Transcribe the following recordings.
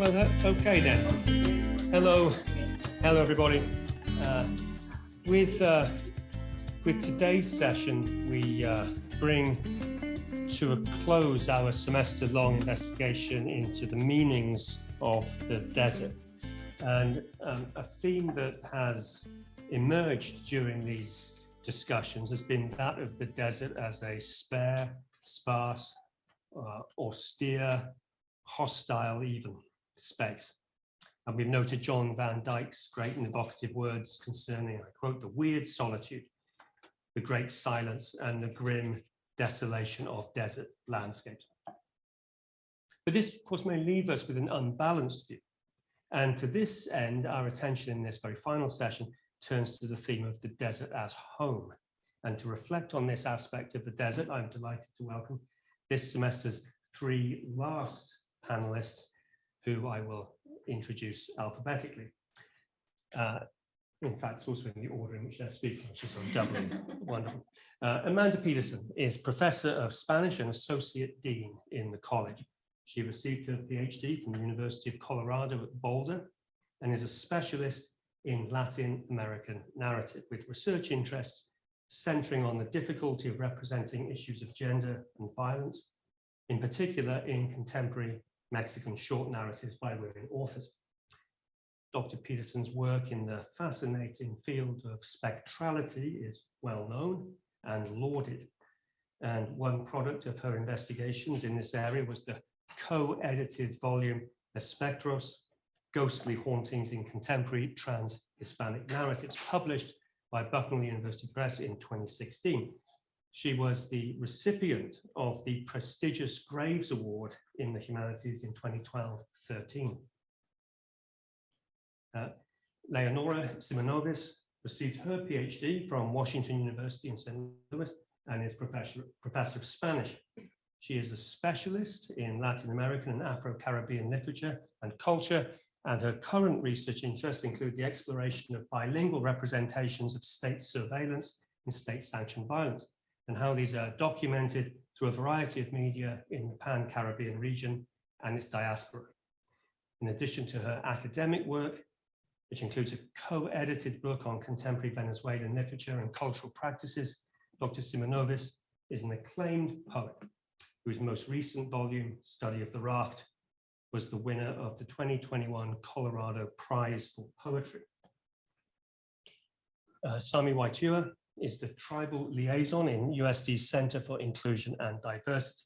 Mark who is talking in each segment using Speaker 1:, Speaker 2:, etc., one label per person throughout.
Speaker 1: Okay then. Hello everybody. With today's session, we bring to a close our semester-long investigation into the meanings of the desert, and a theme that has emerged during these discussions has been that of the desert as a spare, sparse, austere, hostile even space. And we've noted John Van Dyke's great and evocative words concerning, I quote, the weird solitude, the great silence, and the grim desolation of desert landscapes. But this, of course, may leave us with an unbalanced view. And to this end, our attention in this very final session turns to the theme of the desert as home. And to reflect on this aspect of the desert, I'm delighted to welcome this semester's three last panelists, who I will introduce alphabetically. In fact, it's also in the order in which they're speaking, which is doubly wonderful. Amanda Petersen is Professor of Spanish and Associate Dean in the college. She received her PhD from the University of Colorado at Boulder and is a specialist in Latin American narrative with research interests centering on the difficulty of representing issues of gender and violence, in particular in contemporary Mexican short narratives by women authors. Dr. Petersen's work in the fascinating field of spectrality is well known and lauded. And one product of her investigations in this area was the co-edited volume Espectros, Ghostly Hauntings in Contemporary Trans-Hispanic Narratives, published by Bucknell University Press in 2016. She was the recipient of the prestigious Graves Award in the Humanities in 2012-13. Leonora Simonovis received her PhD from Washington University in St. Louis and is professor of Spanish. She is a specialist in Latin American and Afro-Caribbean literature and culture, and her current research interests include the exploration of bilingual representations of state surveillance and state-sanctioned violence, and how these are documented through a variety of media in the Pan-Caribbean region and its diaspora. In addition to her academic work, which includes a co-edited book on contemporary Venezuelan literature and cultural practices, Dr. Simonovis is an acclaimed poet whose most recent volume, Study of the Raft, was the winner of the 2021 Colorado Prize for Poetry. Sahmie Wytewa is the Tribal Liaison in USD's Center for Inclusion and Diversity.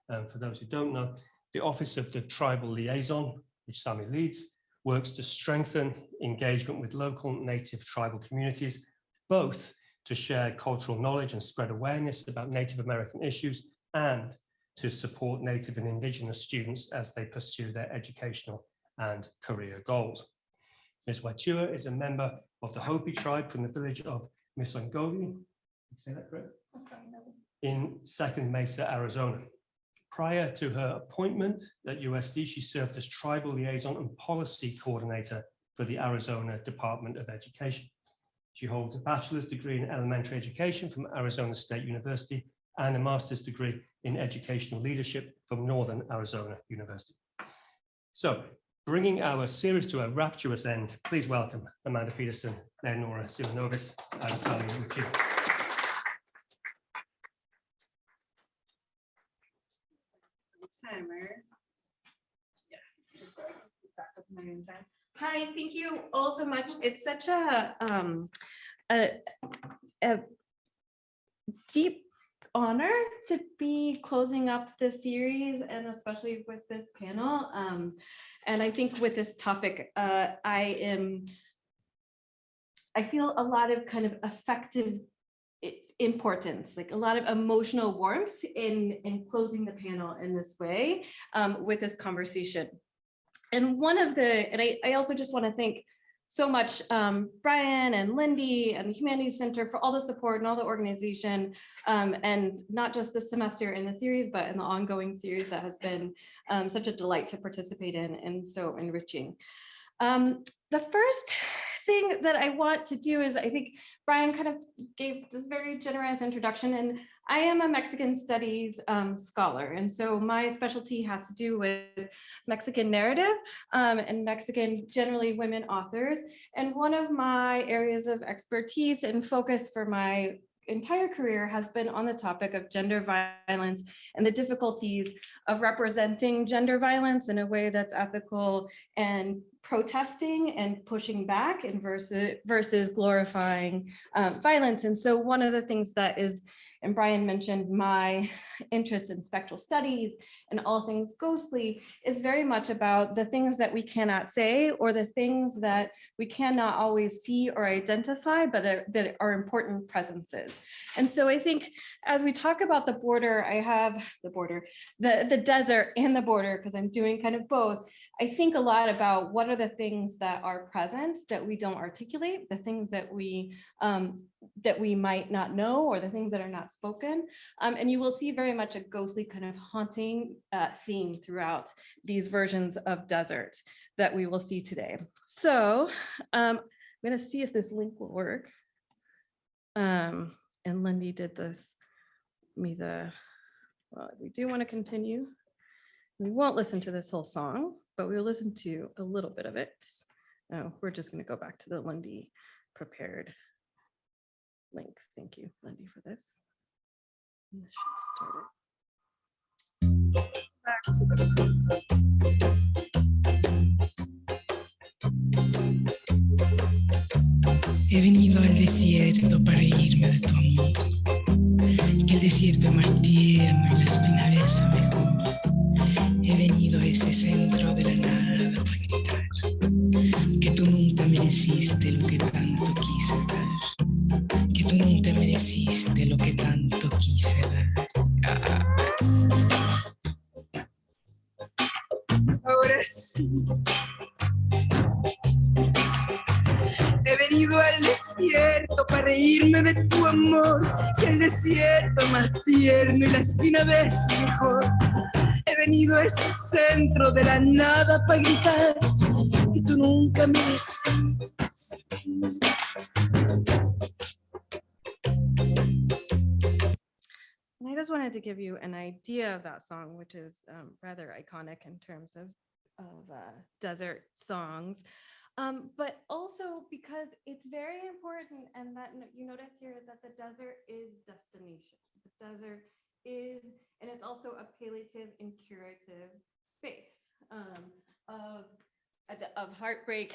Speaker 1: For those who don't know, the Office of the Tribal Liaison, which Sahmie leads, works to strengthen engagement with local native tribal communities, both to share cultural knowledge and spread awareness about Native American issues, and to support Native and Indigenous students as they pursue their educational and career goals. Ms. Wytewa is a member of the Hopi tribe from the village of Misongovi, say that correct? In Second Mesa, Arizona. Prior to her appointment at USD, she served as Tribal Liaison and Policy Coordinator for the Arizona Department of Education. She holds a bachelor's degree in elementary education from Arizona State University and a master's degree in educational leadership from Northern Arizona University. So, bringing our series to a rapturous end, please welcome Amanda Petersen, Leonora Simonovis, and Sahmie Wytewa.
Speaker 2: Timer. Yeah, just back up my own time. Hi, thank you all so much. It's such a deep honor to be closing up this series, and especially with this panel. And I think with this topic, I feel a lot of kind of affective importance, like a lot of emotional warmth in closing the panel in this way with this conversation. And I also just want to thank so much Brian and Lindy and the Humanities Center for all the support and all the organization, and not just this semester in the series, but in the ongoing series that has been such a delight to participate in and so enriching. The first thing that I want to do is, I think Brian kind of gave this very generous introduction, and I am a Mexican studies scholar. And so my specialty has to do with Mexican narrative and Mexican, generally women authors. And one of my areas of expertise and focus for my entire career has been on the topic of gender violence and the difficulties of representing gender violence in a way that's ethical and protesting and pushing back and versus glorifying violence. And so one of the things that is, and Brian mentioned my interest in spectral studies and all things ghostly, is very much about the things that we cannot say, or the things that we cannot always see or identify, but that are important presences. And so I think as we talk about the border, I have the desert and the border, because I'm doing kind of both. I think a lot about what are the things that are present that we don't articulate, the things that we might not know, or the things that are not spoken. And you will see very much a ghostly kind of haunting theme throughout these versions of desert that we will see today. So I'm going to see if this link will work. And Lindy did this, well, we do want to continue. We won't listen to this whole song, but we'll listen to a little bit of it. Oh, we're just going to go back to the Lindy prepared link. Thank you, Lindy, for this. And this should start it. Back to the
Speaker 3: He venido al desierto para irme de tu amor, que el desierto es más tierno y la espina besa mejor. He venido a ese centro de la nada para gritar que tú nunca mereciste lo que tanto quise dar, que tú nunca mereciste lo que tanto quise dar. Ahora sí. He venido al desierto para reírme de tu amor, que el desierto es más tierno y la espina ves mejor. He venido a este centro de la nada para gritar y tú nunca me decís.
Speaker 2: And I just wanted to give you an idea of that song, which is rather iconic in terms of desert songs. But also because it's very important, and that you notice here that the desert is destination. The desert is, and it's also a palliative and curative space of heartbreak,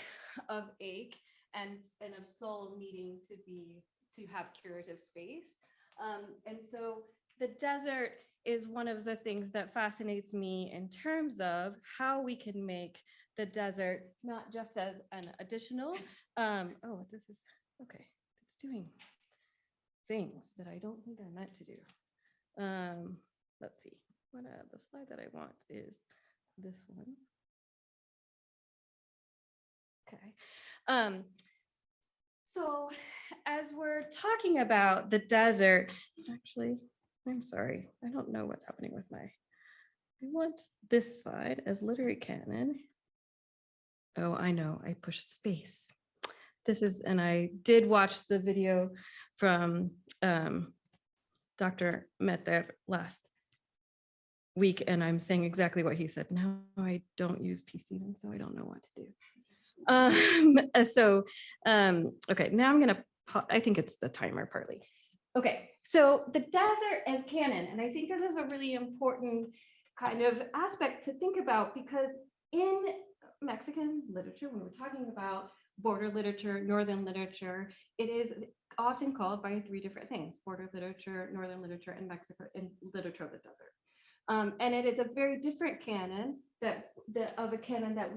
Speaker 2: of ache, and of soul needing to have curative space. And so the desert is one of the things that fascinates me in terms of how we can make the desert not just as an additional, oh, this is, okay, it's doing things that I don't think I meant to do. Let's see, the slide that I want is this one. Okay. So as we're talking about the desert, actually, I'm sorry, I don't know what's happening with I want this slide as literary canon. Oh, I know, I pushed space. This is, and I did watch the video from Dr. Metter last week, and I'm saying exactly what he said. Now I don't use PCs, and so I don't know what to do. Okay, now I'm gonna, I think it's the timer partly. Okay, so the desert as canon, and I think this is a really important kind of aspect to think about, because in Mexican literature, when we're talking about border literature, northern literature, it is often called by three different things: border literature, northern literature, and Mexico, and literature of the desert. And it is a very different canon of a canon that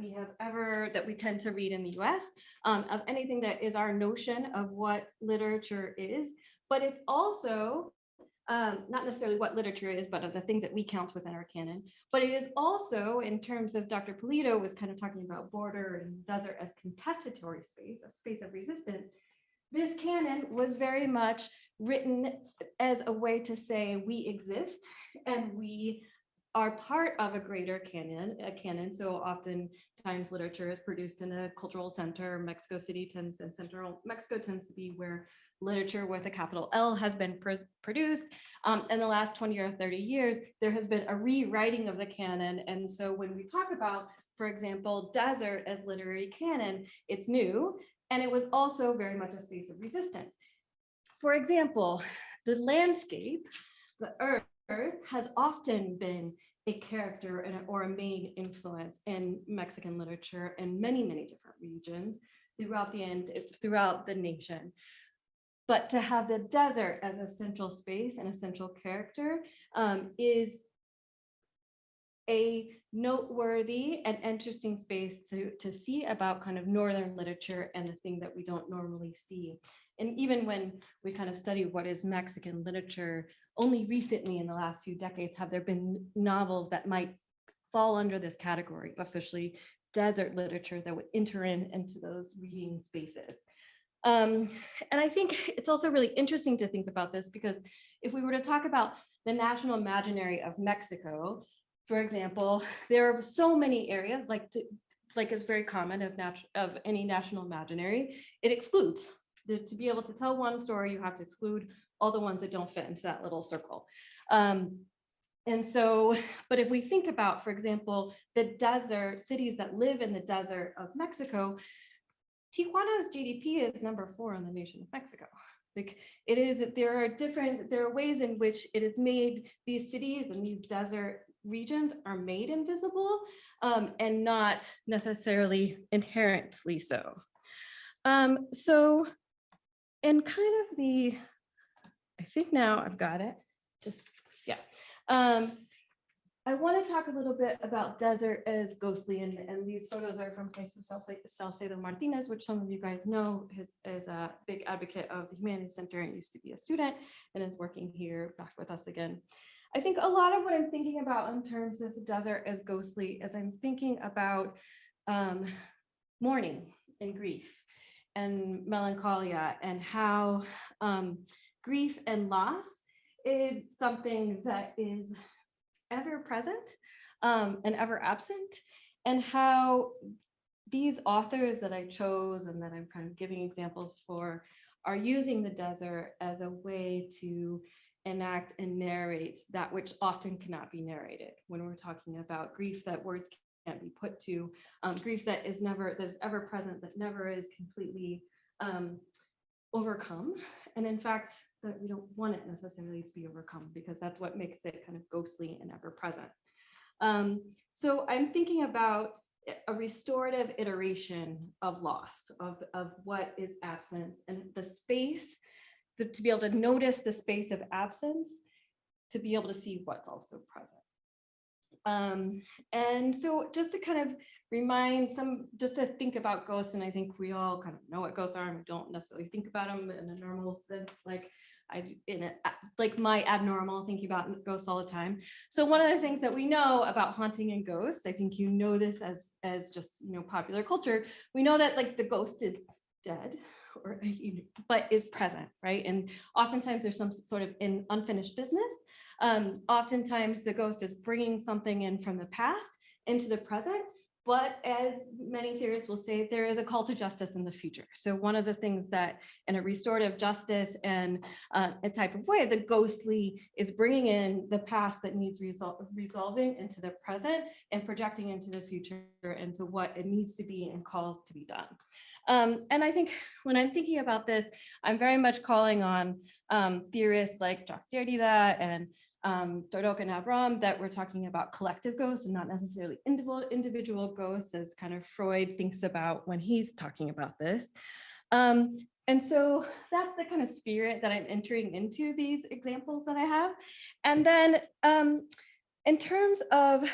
Speaker 2: we tend to read in the US, of anything that is our notion of what literature is. But it's also not necessarily what literature is, but of the things that we count within our canon. But it is also, in terms of Dr. Polito was kind of talking about border and desert as contestatory space, a space of resistance. This canon was very much written as a way to say we exist and we are part of a greater canon. So oftentimes literature is produced in a cultural center. Mexico City tends, and central Mexico tends to be where literature with a capital L has been produced. In the last 20 or 30 years, there has been a rewriting of the canon. And so when we talk about, for example, desert as literary canon, it's new. And it was also very much a space of resistance. For example, the landscape, the earth has often been a character or a main influence in Mexican literature in many, many different regions throughout the nation. But to have the desert as a central space and a central character is a noteworthy and interesting space to see about kind of Northern literature and the thing that we don't normally see. And even when we kind of study what is Mexican literature, only recently in the last few decades have there been novels that might fall under this category, officially desert literature, that would enter into those reading spaces. And I think it's also really interesting to think about this, because if we were to talk about the national imaginary of Mexico, for example, there are so many areas like is very common of any national imaginary, it excludes. To be able to tell one story, you have to exclude all the ones that don't fit into that little circle. And so, but if we think about, for example, the desert cities that live in the desert of Mexico, Tijuana's GDP is number 4 in the nation of Mexico. Like it is, there are ways in which it is made, these cities and these desert regions are made invisible and not necessarily inherently so. So, and kind of I think now I've got it, yeah. I want to talk a little bit about desert as ghostly, and these photos are from Jesus Salcedo Martinez, which some of you guys know is a big advocate of the Humanities Center and used to be a student and is working here back with us again. I think a lot of what I'm thinking about in terms of the desert as ghostly is I'm thinking about mourning and grief and melancholia, and how grief and loss is something that is ever present and ever absent, and how these authors that I chose and that I'm kind of giving examples for are using the desert as a way to enact and narrate that which often cannot be narrated when we're talking about grief that words can't be put to, grief that is ever present, that never is completely overcome. And in fact, that we don't want it necessarily to be overcome, because that's what makes it kind of ghostly and ever present. So I'm thinking about a restorative iteration of loss, of what is absence, and the space, to be able to notice the space of absence, to be able to see what's also present. And so just to kind of just to think about ghosts, and I think we all kind of know what ghosts are and we don't necessarily think about them in a normal sense, like my abnormal thinking about ghosts all the time. So one of the things that we know about haunting and ghosts, I think you know this as just, popular culture, we know that like the ghost is dead, but is present, right? And oftentimes there's some sort of unfinished business. Oftentimes the ghost is bringing something in from the past into the present, but as many theorists will say, there is a call to justice in the future. So one of the things that in a restorative justice and a type of way, the ghostly is bringing in the past that needs resolving into the present and projecting into the future, into what it needs to be and calls to be done. And I think when I'm thinking about this, I'm very much calling on theorists like Jacques Derrida and Dordogne and Abraham, that we're talking about collective ghosts and not necessarily individual ghosts, as kind of Freud thinks about when he's talking about this. And so that's the kind of spirit that I'm entering into these examples that I have. And then in terms of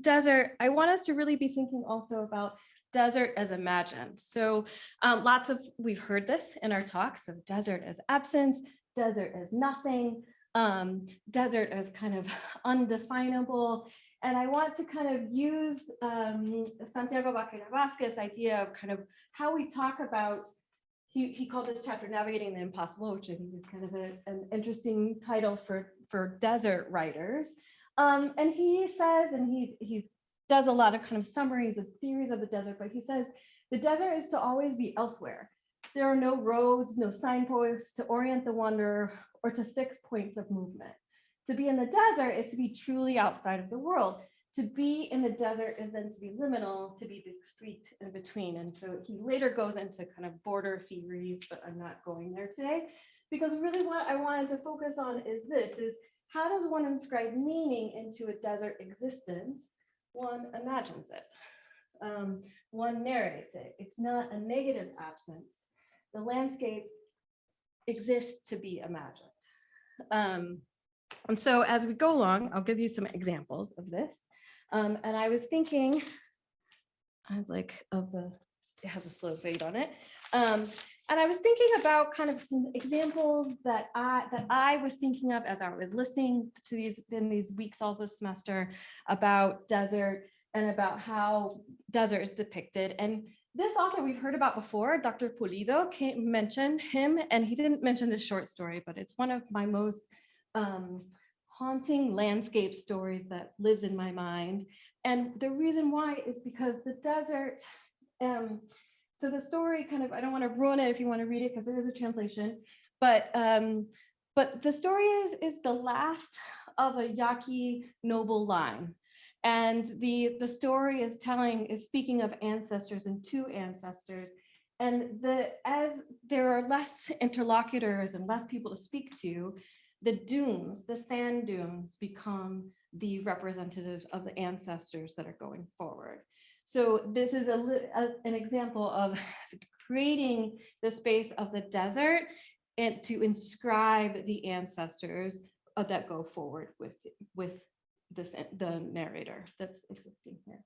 Speaker 2: desert, I want us to really be thinking also about desert as imagined. So we've heard this in our talks of desert as absence, desert as nothing, desert as kind of undefinable. And I want to kind of use Santiago Baquera Vázquez's idea of kind of how we talk about, he called this chapter Navigating the Impossible, which I think is kind of an interesting title for desert writers. And he says, and he does a lot of kind of summaries of theories of the desert, but he says the desert is to always be elsewhere. There are no roads, no signposts to orient the wanderer or to fix points of movement. To be in the desert is to be truly outside of the world. To be in the desert is then to be liminal, to be the street in between. And so he later goes into kind of border theories, but I'm not going there today, because really what I wanted to focus on is this, is how does one inscribe meaning into a desert existence? One imagines it. One narrates it. It's not a negative absence. The landscape exists to be imagined. And so as we go along, I'll give you some examples of this. And I was thinking, it has a slow fade on it. And I was thinking about kind of some examples that I was thinking of as I was listening to these in these weeks all this semester about desert and about how desert is depicted. And this author we've heard about before, Dr. Pulido, mentioned him, and he didn't mention this short story, but it's one of my most haunting landscape stories that lives in my mind. And the reason why is because the desert, so the story kind of, I don't want to ruin it if you want to read it because there is a translation, but the story is the last of a Yaqui noble line. And the story is speaking of ancestors and two ancestors. And as there are less interlocutors and less people to speak to, the dunes, the sand dunes, become the representative of the ancestors that are going forward. So this is an example of creating the space of the desert and to inscribe the ancestors that go forward with the narrator that's existing here.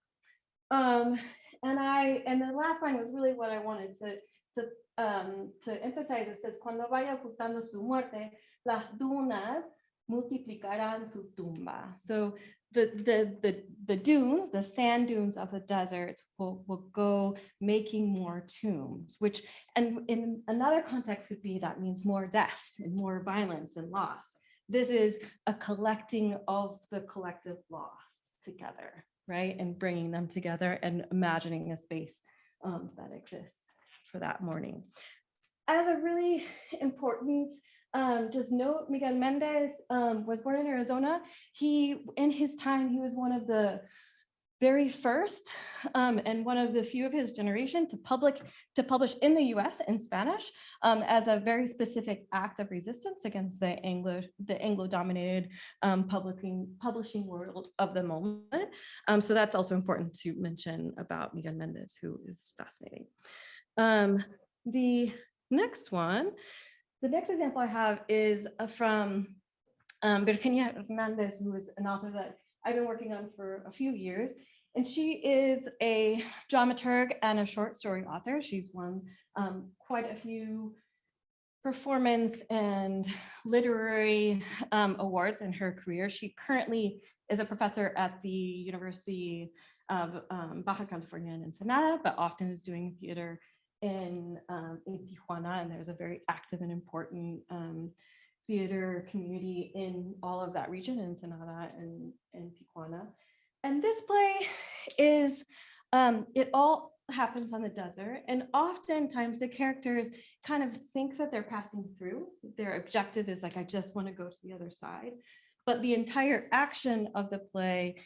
Speaker 2: And the last line was really what I wanted to emphasize. It says, "Cuando vaya ocultando su muerte, las dunas multiplicarán su tumba." So the dunes, the sand dunes of the desert will go making more tombs, which, and in another context could be that means more deaths and more violence and loss. This is a collecting of the collective loss together, right? And bringing them together and imagining a space that exists for that morning. As a really important just note, Miguel Mendez was born in Arizona. In his time, he was one of the very first and one of the few of his generation to publish in the US in Spanish as a very specific act of resistance against the Anglo-dominated publishing world of the moment. So that's also important to mention about Miguel Mendez, who is fascinating. The next example I have is from Virginia Hernandez, who is an author that I've been working on for a few years. And she is a dramaturg and a short story author. She's won quite a few performance and literary awards in her career. She currently is a professor at the University of Baja California in Ensenada, but often is doing theater in Tijuana, and there's a very active and important theater community in all of that region, Ensenada and Tijuana. And this play is, it all happens on the desert, and oftentimes the characters kind of think that they're passing through. Their objective is like, I just want to go to the other side. But the entire action of the play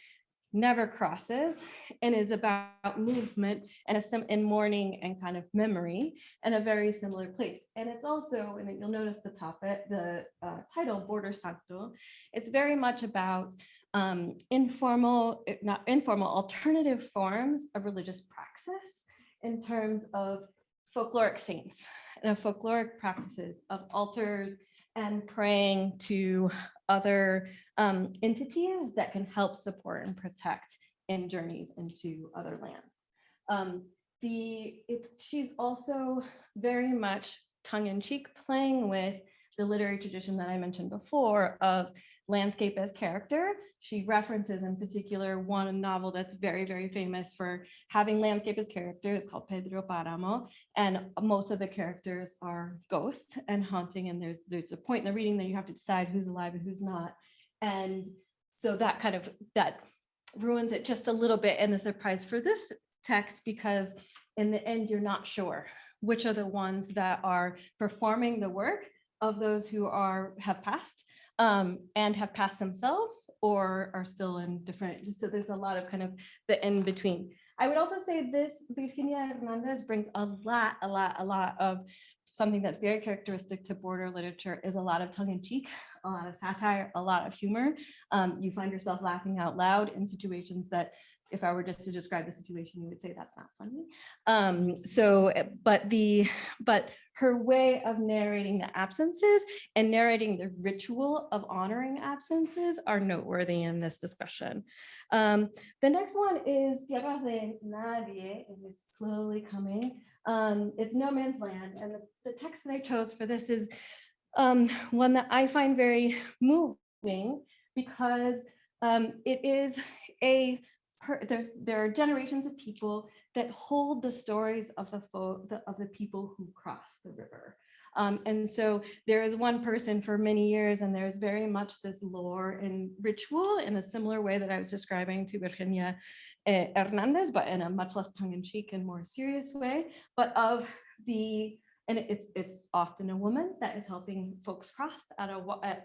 Speaker 2: never crosses and is about movement and mourning and kind of memory in a very similar place. And it's also, and you'll notice the title, Border Santo, it's very much about alternative forms of religious praxis in terms of folkloric saints and folkloric practices of altars and praying to other entities that can help support and protect in journeys into other lands. She's also very much tongue-in-cheek playing with the literary tradition that I mentioned before of landscape as character. She references in particular one novel that's very, very famous for having landscape as character. It's called Pedro Páramo, and most of the characters are ghosts and haunting, and there's a point in the reading that you have to decide who's alive and who's not. And So that that ruins it just a little bit in the surprise for this text, because in the end, you're not sure which are the ones that are performing the work of those who have passed and have passed themselves or are still in different. So there's a lot of kind of the in between. I would also say this Virginia Hernandez brings a lot of something that's very characteristic to border literature, is a lot of tongue in cheek, a lot of satire, a lot of humor. You find yourself laughing out loud in situations that, if I were just to describe the situation, you would say that's not funny. But her way of narrating the absences and narrating the ritual of honoring absences are noteworthy in this discussion. The next one is Tierra de Nadie, and it's slowly coming. It's no man's land, and the text that I chose for this is one that I find very moving, because it is there are generations of people that hold the stories of the people who cross the river. And so there is one person for many years, and there's very much this lore and ritual in a similar way that I was describing to Virginia Hernandez, but in a much less tongue-in-cheek and more serious way, but and it's often a woman that is helping folks cross at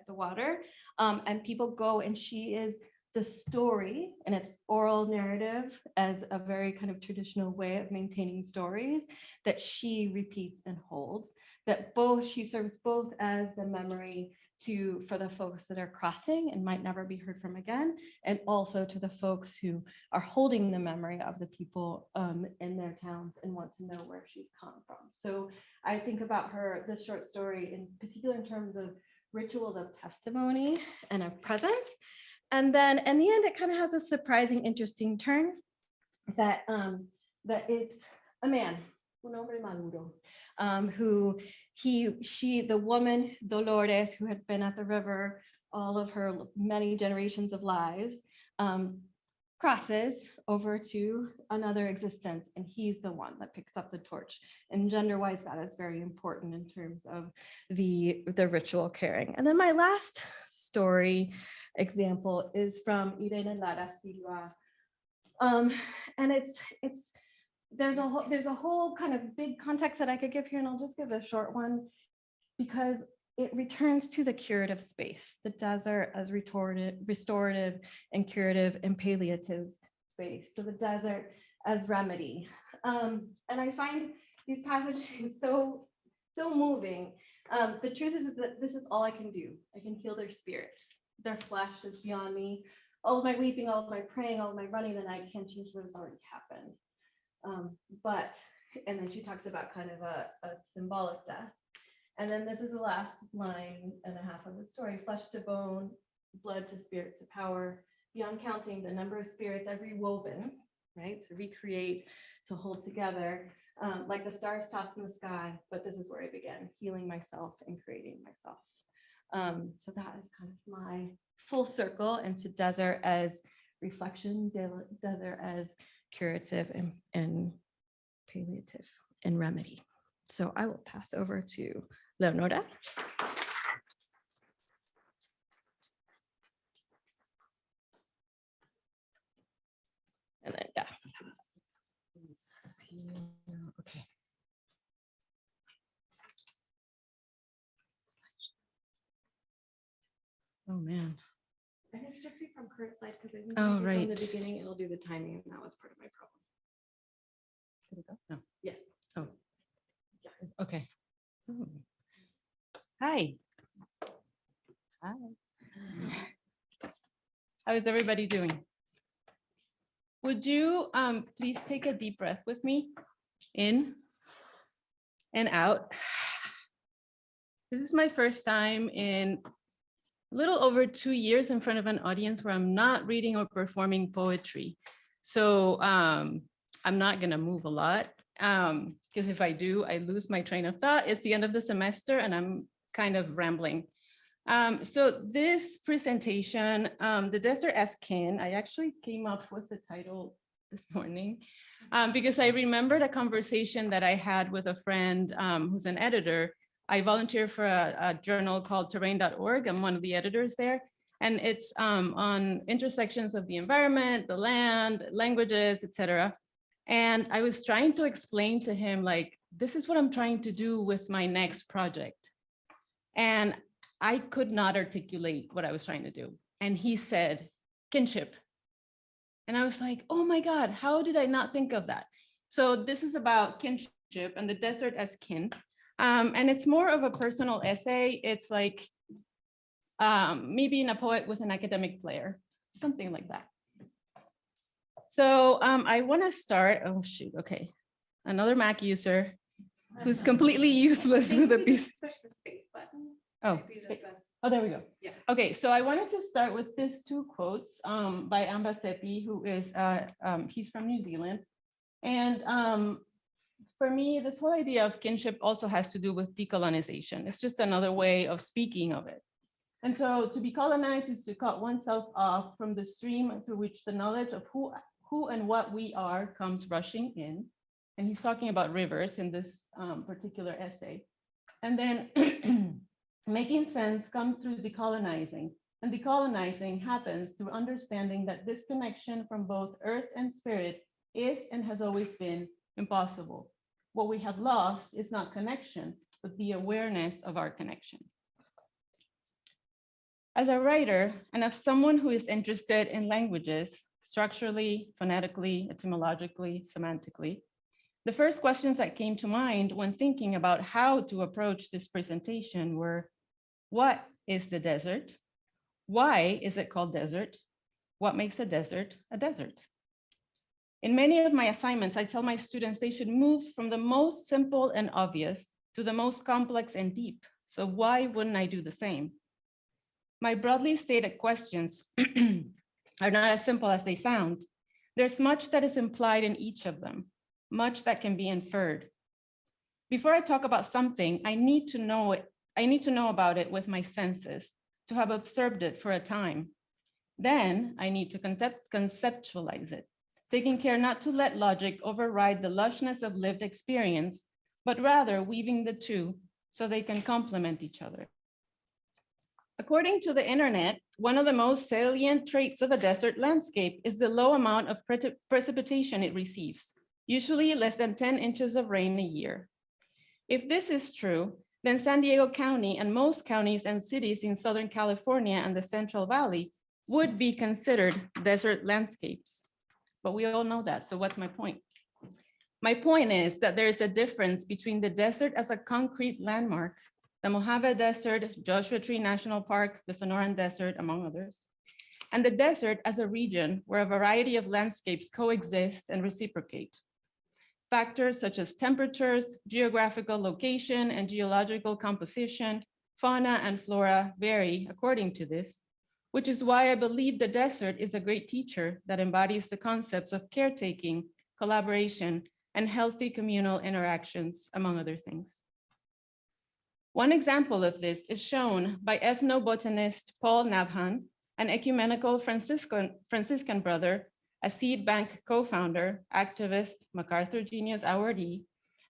Speaker 2: the water, and people go, and she is the story, and it's oral narrative as a very kind of traditional way of maintaining stories that she repeats and holds, that she serves both as the memory for the folks that are crossing and might never be heard from again, and also to the folks who are holding the memory of the people in their towns and want to know where she's come from. So I think about this short story in particular in terms of rituals of testimony and of presence. And then in the end, it kind of has a surprising, interesting turn that it's a man, un hombre maduro, the woman, Dolores, who had been at the river all of her many generations of lives, crosses over to another existence, and he's the one that picks up the torch. And gender-wise, that is very important in terms of the ritual carrying. And then my last story example is from Irene Lara Silva. And there's a whole kind of big context that I could give here, and I'll just give a short one, because it returns to the curative space, the desert as restorative and curative and palliative space. So the desert as remedy. And I find these passages so moving. The truth is that this is all I can do. I can heal their spirits. Their flesh is beyond me. All of my weeping, all of my praying, all of my running, then I can't change what has already happened. And then she talks about kind of a symbolic death. And then this is the last line and a half of the story: flesh to bone, blood to spirit to power, beyond counting the number of spirits I've rewoven, right? To recreate, to hold together, like the stars tossed in the sky. But this is where I began, healing myself and creating myself. So that is kind of my full circle into desert as reflection, desert as curative and palliative and remedy. So I will pass over to Leonora. And then, yeah.
Speaker 4: Let's see. Okay. Oh, man.
Speaker 2: I think just do from current slide, because I think
Speaker 4: Oh,
Speaker 2: from the
Speaker 4: right.
Speaker 2: beginning, it'll do the timing, and that was part of my problem.
Speaker 4: Did it go? No.
Speaker 2: Yes.
Speaker 4: Oh. Okay. Oh. Hi. Hi. How is everybody doing? Would you please take a deep breath with me? In and out. This is my first time in a little over 2 years in front of an audience where I'm not reading or performing poetry. So I'm not gonna move a lot, because if I do, I lose my train of thought. It's the end of the semester and I'm kind of rambling. So this presentation, The Desert as Kin, I actually came up with the title this morning because I remembered a conversation that I had with a friend who's an editor. I volunteer for a journal called terrain.org. I'm one of the editors there. And it's on intersections of the environment, the land, languages, etc. And I was trying to explain to him, like, this is what I'm trying to do with my next project. And I could not articulate what I was trying to do. And he said, kinship. And I was like, oh my God, how did I not think of that? So this is about kinship and the desert as kin. And it's more of a personal essay. It's like me being a poet with an academic flair, something like that. So I want to start, oh shoot, okay. Another Mac user who's completely useless with a piece.
Speaker 2: Push the space button.
Speaker 4: Oh, oh, there we go.
Speaker 2: Yeah.
Speaker 4: Okay, so I wanted to start with these two quotes by Amba Sepi, who is, he's from New Zealand. And for me, this whole idea of kinship also has to do with decolonization. It's just another way of speaking of it. And so to be colonized is to cut oneself off from the stream through which the knowledge of who and what we are comes rushing in. And he's talking about rivers in this particular essay. And then making sense comes through decolonizing. And decolonizing happens through understanding that this connection from both earth and spirit is and has always been impossible. What we have lost is not connection, but the awareness of our connection. As a writer, and as someone who is interested in languages, structurally, phonetically, etymologically, semantically, the first questions that came to mind when thinking about how to approach this presentation were, what is the desert? Why is it called desert? What makes a desert a desert? In many of my assignments, I tell my students they should move from the most simple and obvious to the most complex and deep. So why wouldn't I do the same? My broadly stated questions are not as simple as they sound. There's much that is implied in each of them, much that can be inferred. Before I talk about something, I need to know it. I need to know about it with my senses, to have observed it for a time. Then I need to conceptualize it, taking care not to let logic override the lushness of lived experience, but rather weaving the two so they can complement each other. According to the internet, one of the most salient traits of a desert landscape is the low amount of precipitation it receives, usually less than 10 inches of rain a year. If this is true, then San Diego County and most counties and cities in Southern California and the Central Valley would be considered desert landscapes. But we all know that, so what's my point? My point is that there is a difference between the desert as a concrete landmark, the Mojave Desert, Joshua Tree National Park, the Sonoran Desert, among others, and the desert as a region where a variety of landscapes coexist and reciprocate. Factors such as temperatures, geographical location, and geological composition, fauna and flora vary according to this, which is why I believe the desert is a great teacher that embodies the concepts of caretaking, collaboration, and healthy communal interactions, among other things. One example of this is shown by ethnobotanist Paul Nabhan, an ecumenical Franciscan brother, a seed bank co-founder, activist, MacArthur Genius awardee,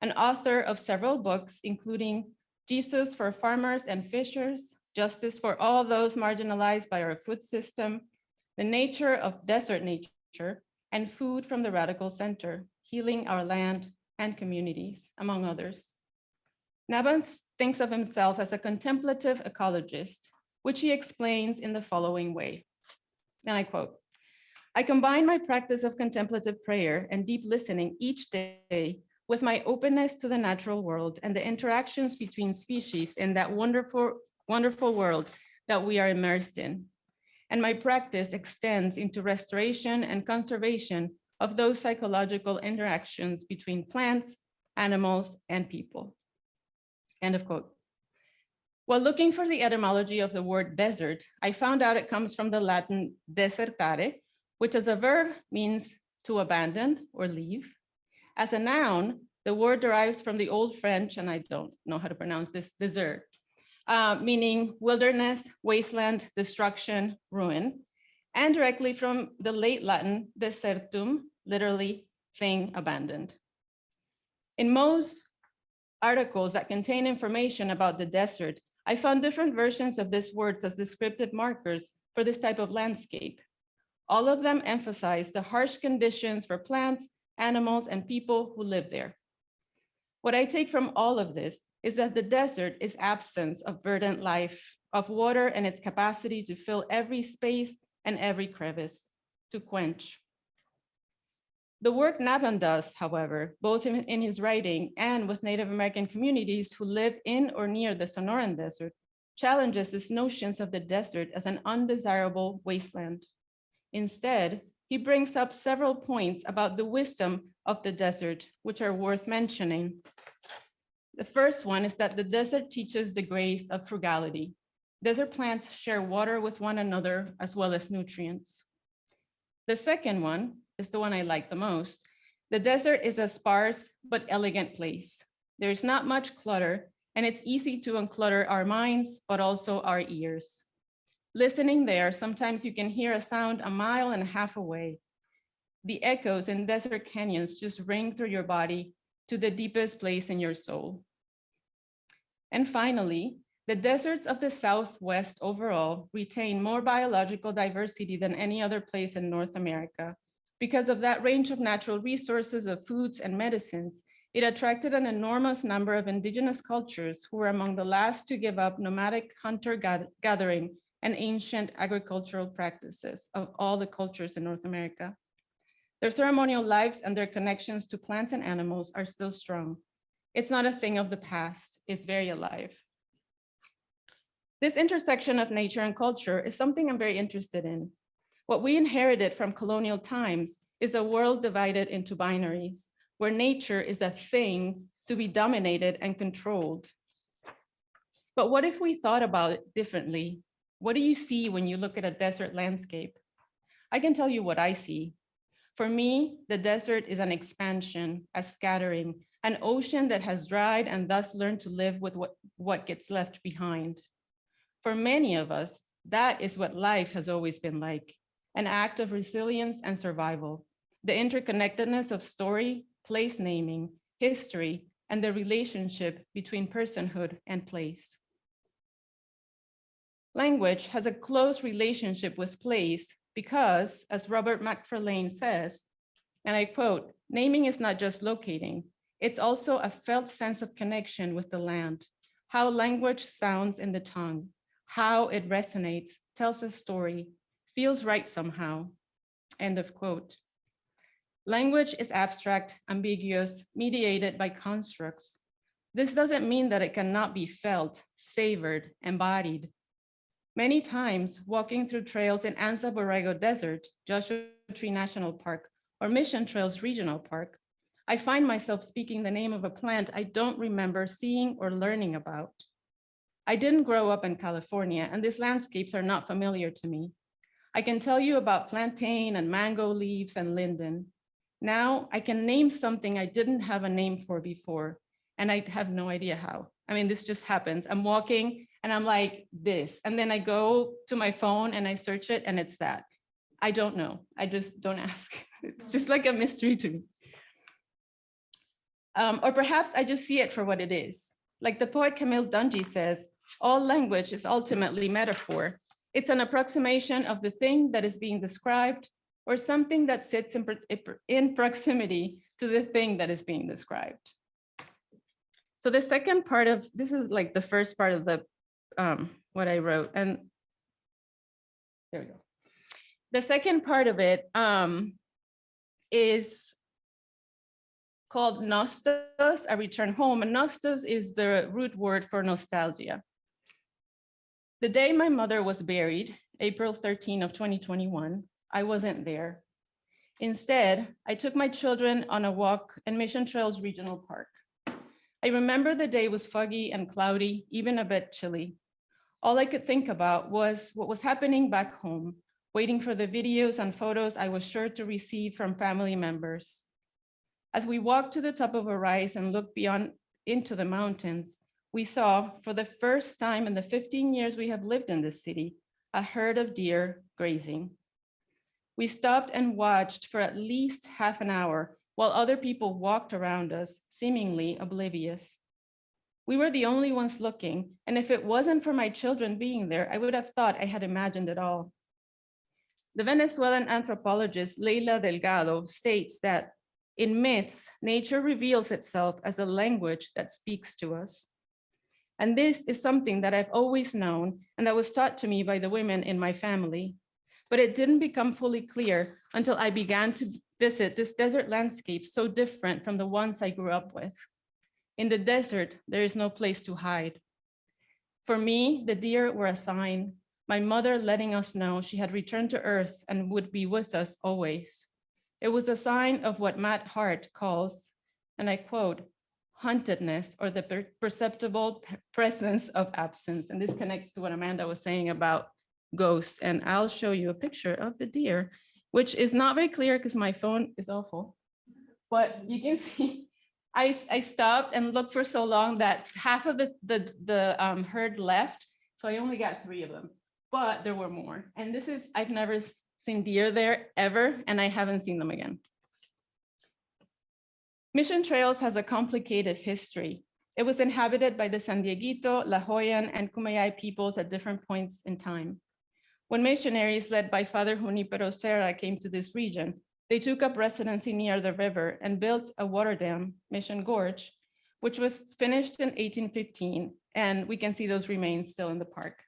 Speaker 4: and author of several books, including Jesus for Farmers and Fishers, Justice for All Those Marginalized by Our Food System, The Nature of Desert Nature, and Food from the Radical Center, Healing Our Land and Communities, among others. Nabhan thinks of himself as a contemplative ecologist, which he explains in the following way, and I quote, I combine my practice of contemplative prayer and deep listening each day with my openness to the natural world and the interactions between species in that wonderful world that we are immersed in. And my practice extends into restoration and conservation of those psychological interactions between plants, animals, and people. End of quote. While looking for the etymology of the word desert, I found out it comes from the Latin desertare, which as a verb means to abandon or leave. As a noun, the word derives from the Old French, and I don't know how to pronounce this, desert, meaning wilderness, wasteland, destruction, ruin, and directly from the late Latin desertum, literally thing abandoned. In most articles that contain information about the desert, I found different versions of these words as descriptive markers for this type of landscape. All of them emphasize the harsh conditions for plants, animals, and people who live there. What I take from all of this is that the desert is absence of verdant life, of water and its capacity to fill every space and every crevice, to quench. The work Nabhan does, however, both in his writing and with Native American communities who live in or near the Sonoran Desert, challenges these notions of the desert as an undesirable wasteland. Instead, he brings up several points about the wisdom of the desert, which are worth mentioning. The first one is that the desert teaches the grace of frugality. Desert plants share water with one another as well as nutrients. The second one is the one I like the most. The desert is a sparse but elegant place. There's not much clutter, and it's easy to unclutter our minds, but also our ears. Listening there, sometimes you can hear a sound 1.5 miles away. The echoes in desert canyons just ring through your body to the deepest place in your soul. And finally, the deserts of the Southwest overall retain more biological diversity than any other place in North America. Because of that range of natural resources of foods and medicines, it attracted an enormous number of indigenous cultures who were among the last to give up nomadic hunter-gathering and ancient agricultural practices of all the cultures in North America. Their ceremonial lives and their connections to plants and animals are still strong. It's not a thing of the past, it's very alive. This intersection of nature and culture is something I'm very interested in. What we inherited from colonial times is a world divided into binaries, where nature is a thing to be dominated and controlled. But what if we thought about it differently? What do you see when you look at a desert landscape? I can tell you what I see. For me, the desert is an expansion, a scattering, an ocean that has dried and thus learned to live with what gets left behind. For many of us, that is what life has always been like, an act of resilience and survival, the interconnectedness of story, place naming, history, and the relationship between personhood and place. Language has a close relationship with place because, as Robert McFarlane says, and I quote, "Naming is not just locating, it's also a felt sense of connection with the land, how language sounds in the tongue, how it resonates, tells a story, feels right somehow," end of quote. Language is abstract, ambiguous, mediated by constructs. This doesn't mean that it cannot be felt, savored, embodied. Many times, walking through trails in Anza Borrego Desert, Joshua Tree National Park, or Mission Trails Regional Park, I find myself speaking the name of a plant I don't remember seeing or learning about. I didn't grow up in California, and these landscapes are not familiar to me. I can tell you about plantain and mango leaves and linden. Now I can name something I didn't have a name for before, and I have no idea how. I mean, this just happens. I'm walking and I'm like this, and then I go to my phone and I search it and it's that. I don't know, I just don't ask. It's just like a mystery to me. Or perhaps I just see it for what it is. Like the poet Camille Dungy says, all language is ultimately metaphor. It's an approximation of the thing that is being described or something that sits in proximity to the thing that is being described. So the second part of, this is like the first part of the what I wrote, and there we go. The second part of it is called Nostos, a return home, and Nostos is the root word for nostalgia. The day my mother was buried, April 13 of 2021, I wasn't there. Instead, I took my children on a walk in Mission Trails Regional Park. I remember the day was foggy and cloudy, even a bit chilly. All I could think about was what was happening back home, waiting for the videos and photos I was sure to receive from family members. As we walked to the top of a rise and looked beyond into the mountains, we saw, for the first time in the 15 years we have lived in this city, a herd of deer grazing. We stopped and watched for at least half an hour while other people walked around us, seemingly oblivious. We were the only ones looking, and if it wasn't for my children being there, I would have thought I had imagined it all. The Venezuelan anthropologist Leila Delgado states that in myths, nature reveals itself as a language that speaks to us. And this is something that I've always known and that was taught to me by the women in my family. But it didn't become fully clear until I began to visit this desert landscape so different from the ones I grew up with. In the desert, there is no place to hide. For me, the deer were a sign, my mother letting us know she had returned to Earth and would be with us always. It was a sign of what Matt Hart calls, and I quote, hauntedness, or the perceptible presence of absence. And this connects to what Amanda was saying about ghosts. And I'll show you a picture of the deer, which is not very clear because my phone is awful. But you can see, I stopped and looked for so long that half of the herd left. So I only got 3 of them, but there were more. And this is, I've never seen deer there ever, and I haven't seen them again. Mission Trails has a complicated history. It was inhabited by the San Dieguito, La Joyan, and Kumeyaay peoples at different points in time. When missionaries led by Father Junipero Serra came to this region, they took up residency near the river and built a water dam, Mission Gorge, which was finished in 1815, and we can see those remains still in the park.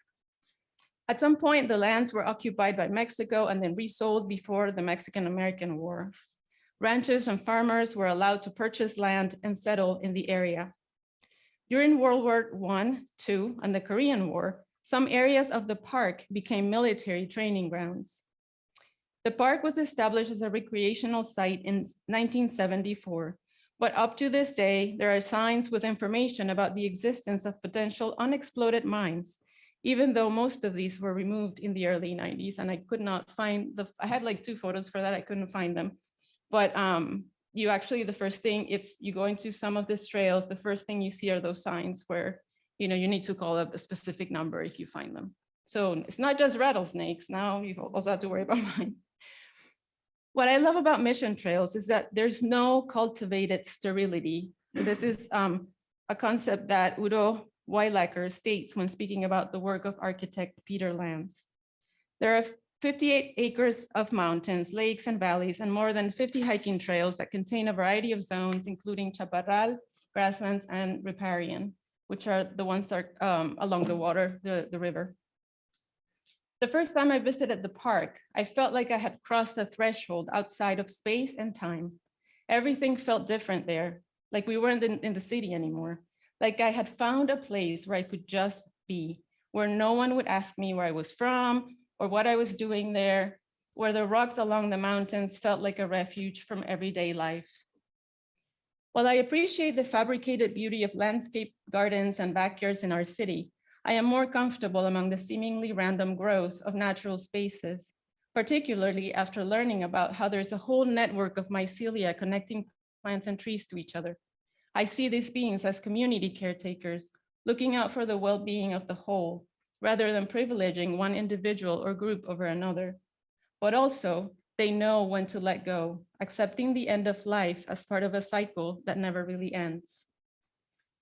Speaker 4: At some point, the lands were occupied by Mexico and then resold before the Mexican-American War. Ranchers and farmers were allowed to purchase land and settle in the area. During World War I, II, and the Korean War, some areas of the park became military training grounds. The park was established as a recreational site in 1974, but up to this day, there are signs with information about the existence of potential unexploded mines, even though most of these were removed in the early 90s, and I could not find I had like 2 photos for that, I couldn't find them. But you actually, the first thing, if you go into some of these trails, the first thing you see are those signs where, you know, you need to call up a specific number if you find them. So it's not just rattlesnakes. Now you also have to worry about mines. What I love about Mission Trails is that there's no cultivated sterility. This is a concept that Udo Weilacher states when speaking about the work of architect Peter Lance. There are 58 acres of mountains, lakes, and valleys, and more than 50 hiking trails that contain a variety of zones, including chaparral, grasslands, and riparian, which are the ones that are along the water, the river. The first time I visited the park, I felt like I had crossed a threshold outside of space and time. Everything felt different there, like we weren't in the city anymore, like I had found a place where I could just be, where no one would ask me where I was from, or what I was doing there, where the rocks along the mountains felt like a refuge from everyday life. While I appreciate the fabricated beauty of landscape gardens and backyards in our city, I am more comfortable among the seemingly random growth of natural spaces, particularly after learning about how there's a whole network of mycelia connecting plants and trees to each other. I see these beings as community caretakers, looking out for the well-being of the whole, rather than privileging one individual or group over another. But also, they know when to let go, accepting the end of life as part of a cycle that never really ends.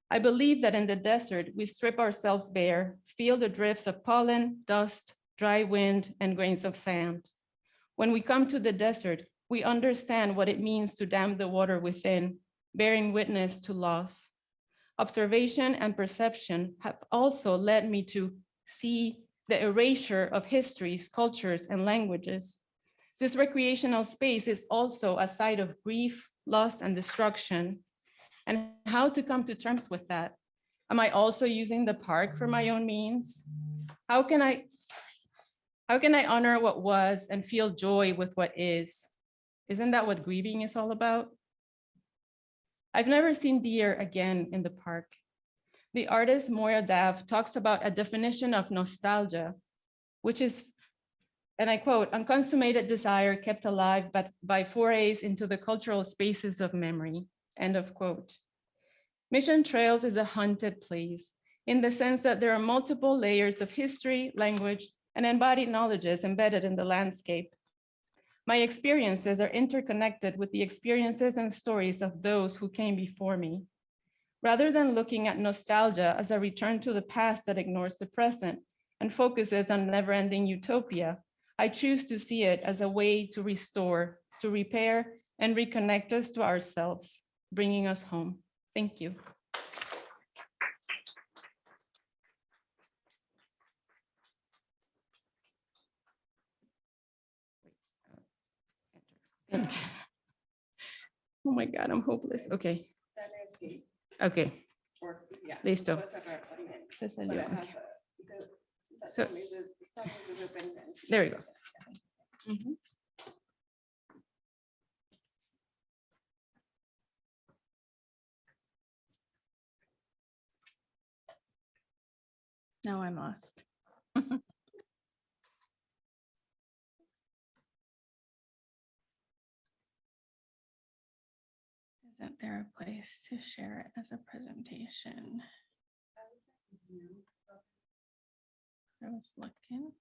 Speaker 4: I believe that in the desert, we strip ourselves bare, feel the drifts of pollen, dust, dry wind, and grains of sand. When we come to the desert, we understand what it means to dam the water within, bearing witness to loss. Observation and perception have also led me to see the erasure of histories, cultures, and languages. This recreational space is also a site of grief, loss, and destruction. And how to come to terms with that? Am I also using the park for my own means? How can I honor what was and feel joy with what is? Isn't that what grieving is all about? I've never seen deer again in the park. The artist Moira Dav talks about a definition of nostalgia, which is, and I quote, unconsummated desire kept alive by forays into the cultural spaces of memory, end of quote. Mission Trails is a haunted place in the sense that there are multiple layers of history, language, and embodied knowledges embedded in the landscape. My experiences are interconnected with the experiences and stories of those who came before me. Rather than looking at nostalgia as a return to the past that ignores the present and focuses on never-ending utopia, I choose to see it as a way to restore, to repair, and reconnect us to ourselves, bringing us home. Thank you. Oh my God, I'm hopeless. Okay. Okay. Listo. Se salió. Okay. So, there we go. Mhm. Now I'm lost. Isn't there a place to share it as a presentation? I was looking.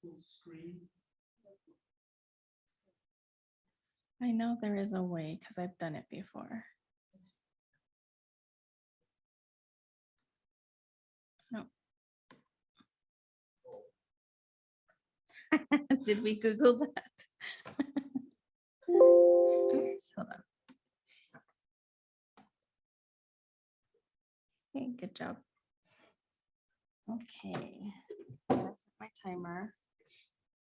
Speaker 1: Full screen.
Speaker 4: I know there is a way because I've done it before. No. Did we Google that? Oops, hold on. Okay, good job. Okay, that's my timer.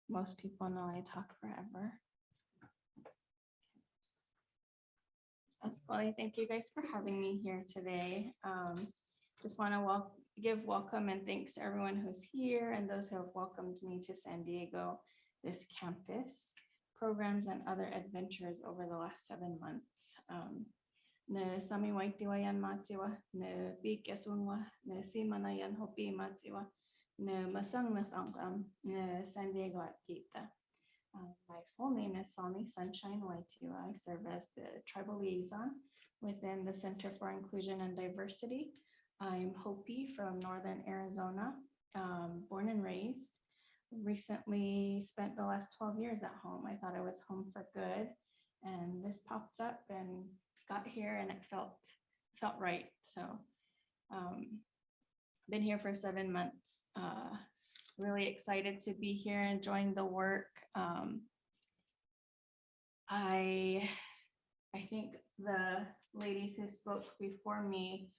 Speaker 4: Most people know I talk forever. Pasquale, thank you guys for having me here today. Just want to give welcome and thanks to everyone who's here and those who have welcomed me to San Diego, this campus, programs and other adventures over the last 7 months. Ne Sahmie Wytewa yan matiwa, ne big yasunwa, ne simana yan hopi matiwa, ne masang na fangam, ne San Diego at Gita. My full name is Sahmie Sunshine Wytewa. I serve as the tribal liaison within the Center for Inclusion and Diversity. I'm Hopi from Northern Arizona, born and raised. Recently spent the last 12 years at home. I thought I was home for good, and this popped up and got here, and it felt right. So, been here for 7 months. Really excited to be here, enjoying the work. I think the ladies who spoke before me,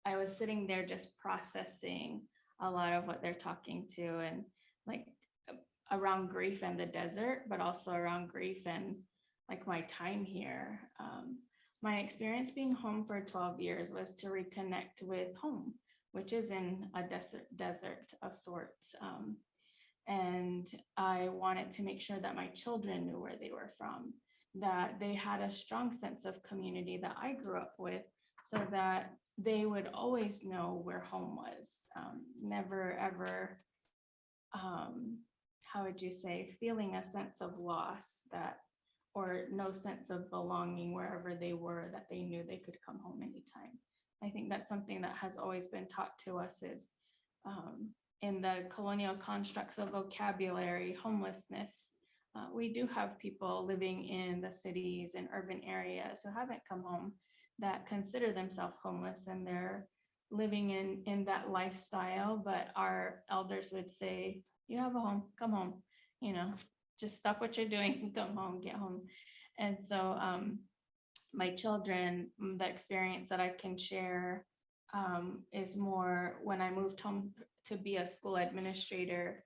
Speaker 4: I was sitting there just processing a lot of what they're talking to, and like around grief and the desert, but also around grief and like my time here. My experience being home for 12 years was to reconnect with home, which is in a desert of sorts. And I wanted to make sure that my children knew where they were from, that they had a strong sense of community that I grew up with, so that they would always know where home was. Never ever, how would you say, feeling a sense of loss, that, or no sense of belonging wherever they were, that they knew they could come home anytime. I think that's something that has always been taught to us, is in the colonial constructs of vocabulary, homelessness. We do have people living in the cities and urban areas who haven't come home, that consider themselves homeless, and they're living in that lifestyle. But our elders would say, you have a home, come home, you know, just stop what you're doing, come home, get home. And so my children, the experience that I can share is more when I moved home to be a school administrator.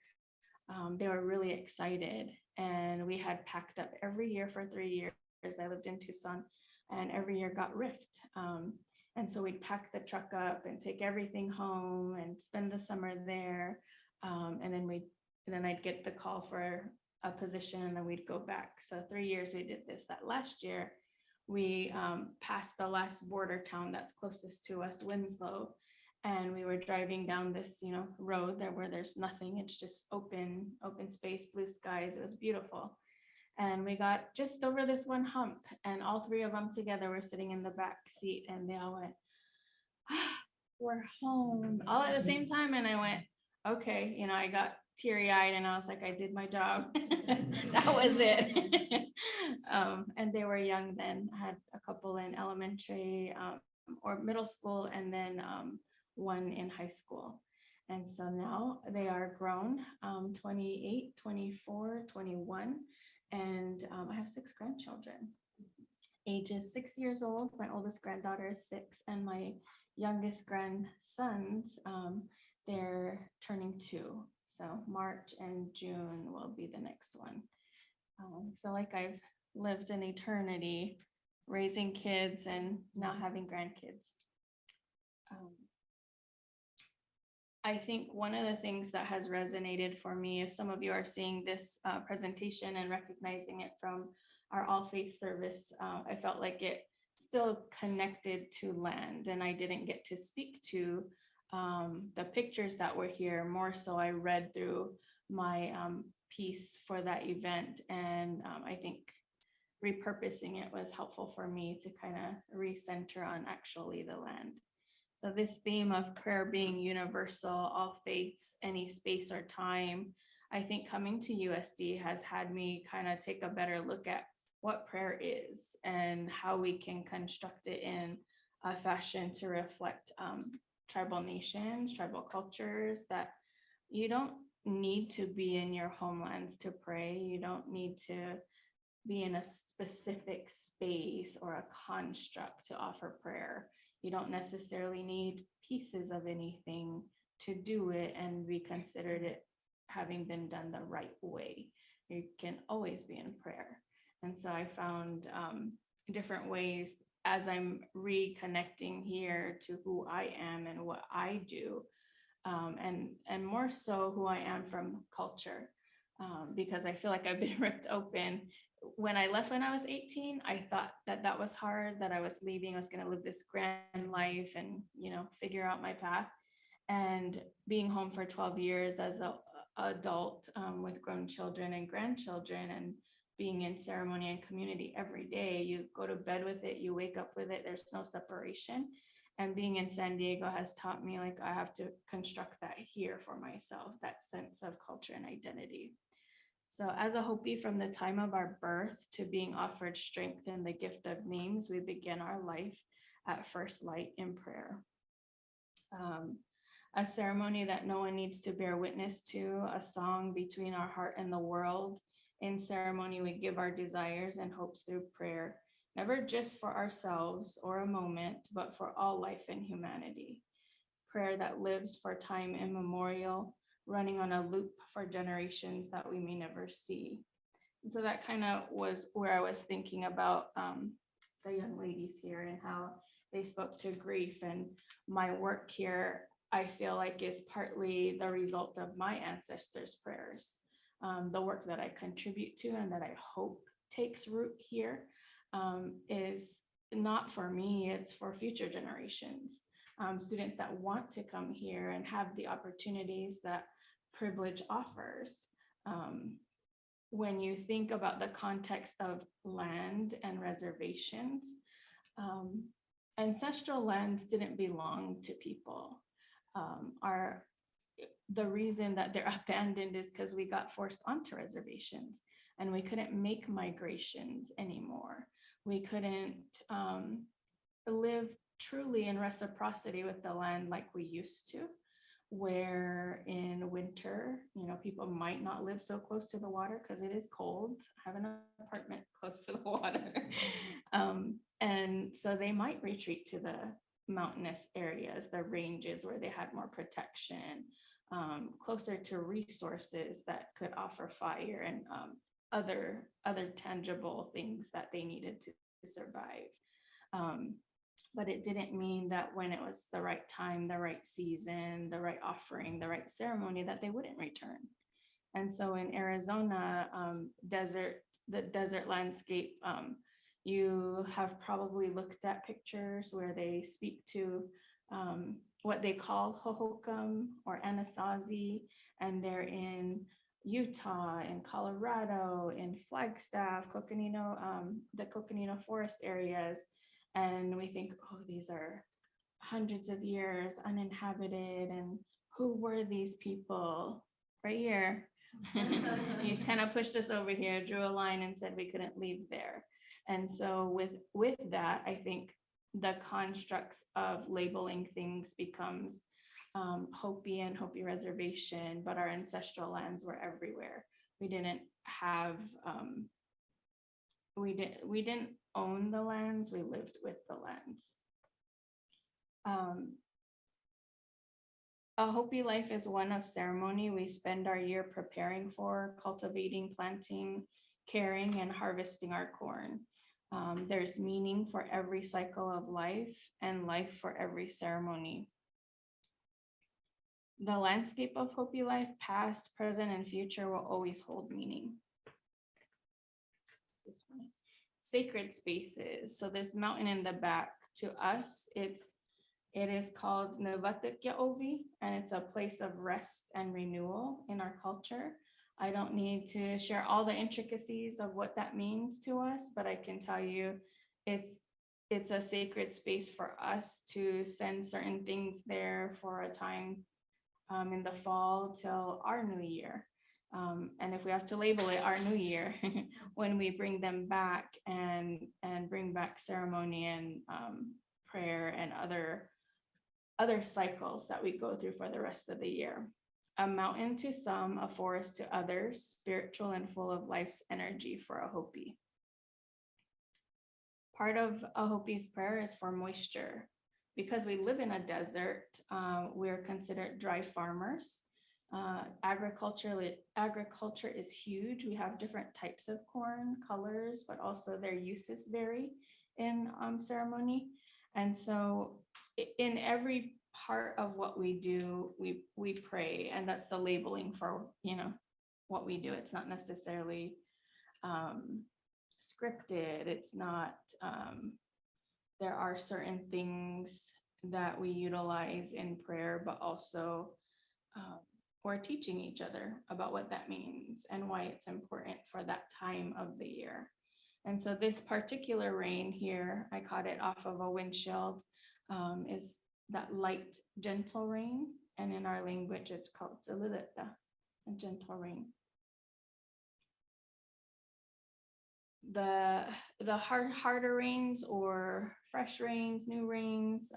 Speaker 4: They were really excited, and we had packed up every year for 3 years. I lived in Tucson, and every year got rift. And so we'd pack the truck up and take everything home and spend the summer there. And then I'd get the call for a position, and then we'd go back. So 3 years we did this. That last year, we passed the last border town that's closest to us, Winslow. And we were driving down this, road there where there's nothing. It's just open space, blue skies. It was beautiful. And we got just over this one hump, and all 3 of them together were sitting in the back seat, and they all went, we're home, all at the same time. And I went, okay, I got teary-eyed, and I was like, I did my job. That was it. And they were young then. I had a couple in elementary or middle school, and then
Speaker 5: one in high school. And so now they are grown, 28, 24, 21, and I have 6 grandchildren. Ages 6 years old, my oldest granddaughter is 6, and my youngest grandsons, they're turning 2. So March and June will be the next one. I feel like I've lived an eternity raising kids and now having grandkids. I think one of the things that has resonated for me, if some of you are seeing this presentation and recognizing it from our all faith service, I felt like it still connected to land, and I didn't get to speak to the pictures that were here. More so, I read through my piece for that event, and I think repurposing it was helpful for me to kind of recenter on actually the land. So this theme of prayer being universal, all faiths, any space or time, I think coming to USD has had me kind of take a better look at what prayer is and how we can construct it in a fashion to reflect tribal nations, tribal cultures, that you don't need to be in your homelands to pray. You don't need to be in a specific space or a construct to offer prayer. You don't necessarily need pieces of anything to do it and be considered it having been done the right way. You can always be in prayer. And so I found different ways as I'm reconnecting here to who I am and what I do, and more so who I am from culture, because I feel like I've been ripped open. When I left when I was 18, I thought that that was hard, that I was leaving, I was going to live this grand life and, figure out my path. And being home for 12 years as an adult with grown children and grandchildren, and being in ceremony and community every day, you go to bed with it, you wake up with it, there's no separation. And being in San Diego has taught me, like, I have to construct that here for myself, that sense of culture and identity. So as a Hopi, from the time of our birth to being offered strength in the gift of names, we begin our life at first light in prayer. A ceremony that no one needs to bear witness to, a song between our heart and the world. In ceremony, we give our desires and hopes through prayer, never just for ourselves or a moment, but for all life and humanity. Prayer that lives for time immemorial, running on a loop for generations that we may never see. And so that kind of was where I was thinking about the young ladies here and how they spoke to grief. And my work here, I feel like, is partly the result of my ancestors' prayers. The work that I contribute to and that I hope takes root here is not for me, it's for future generations. Students that want to come here and have the opportunities that privilege offers. When you think about the context of land and reservations, ancestral lands didn't belong to people. The reason that they're abandoned is because we got forced onto reservations and we couldn't make migrations anymore. We couldn't live truly in reciprocity with the land like we used to, where in winter, people might not live so close to the water because it is cold. I have an apartment close to the water. And so they might retreat to the mountainous areas, the ranges where they had more protection, closer to resources that could offer fire and other tangible things that they needed to survive. But it didn't mean that when it was the right time, the right season, the right offering, the right ceremony, that they wouldn't return. And so in Arizona, the desert landscape, you have probably looked at pictures where they speak to what they call Hohokam or Anasazi, and they're in Utah, in Colorado, in Flagstaff, Coconino, the Coconino forest areas. And we think, oh, these are hundreds of years uninhabited, and who were these people? Right here. You just kind of pushed us over here, drew a line and said we couldn't leave there. And so with that, I think the constructs of labeling things becomes Hopi and Hopi reservation, but our ancestral lands were everywhere. We didn't have, we didn't own the lands, we lived with the lands. A Hopi life is one of ceremony. We spend our year preparing for, cultivating, planting, caring, and harvesting our corn. There's meaning for every cycle of life and life for every ceremony. The landscape of Hopi life, past, present, and future, will always hold meaning. Sacred spaces. So this mountain in the back, to us, it is called Nevatik Yaovi, and it's a place of rest and renewal in our culture. I don't need to share all the intricacies of what that means to us, but I can tell you it's a sacred space for us to send certain things there for a time in the fall till our new year. And if we have to label it our new year, when we bring them back and bring back ceremony and prayer and other cycles that we go through for the rest of the year. A mountain to some, a forest to others, spiritual and full of life's energy for a Hopi. Part of a Hopi's prayer is for moisture. Because we live in a desert, we're considered dry farmers. Agriculture is huge. We have different types of corn, colors, but also their uses vary in ceremony. And so in every part of what we do, we pray, and that's the labeling for, what we do. It's not necessarily scripted. It's not, there are certain things that we utilize in prayer, but also we're teaching each other about what that means and why it's important for that time of the year. And so this particular rain here, I caught it off of a windshield, is that light, gentle rain. And in our language, it's called Tsililita, a gentle rain. The harder rains or fresh rains, new rains,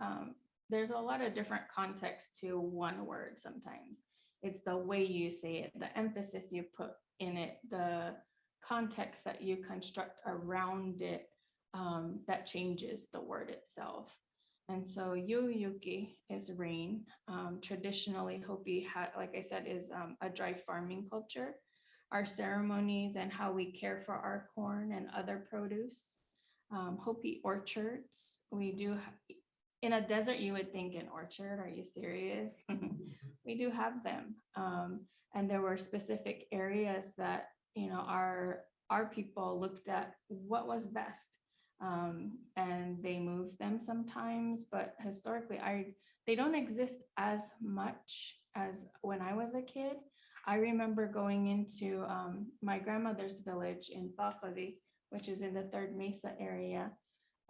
Speaker 5: there's a lot of different context to one word sometimes. It's the way you say it, the emphasis you put in it, the context that you construct around it, that changes the word itself. And so Yuyuki is rain. Traditionally, Hopi, like I said, is a dry farming culture. Our ceremonies and how we care for our corn and other produce. Hopi orchards, we do, in a desert, you would think an orchard, are you serious? We do have them. And there were specific areas that, our people looked at what was best. And they moved them sometimes, but historically, they don't exist as much as when I was a kid. I remember going into my grandmother's village in Pacavi, which is in the Third Mesa area.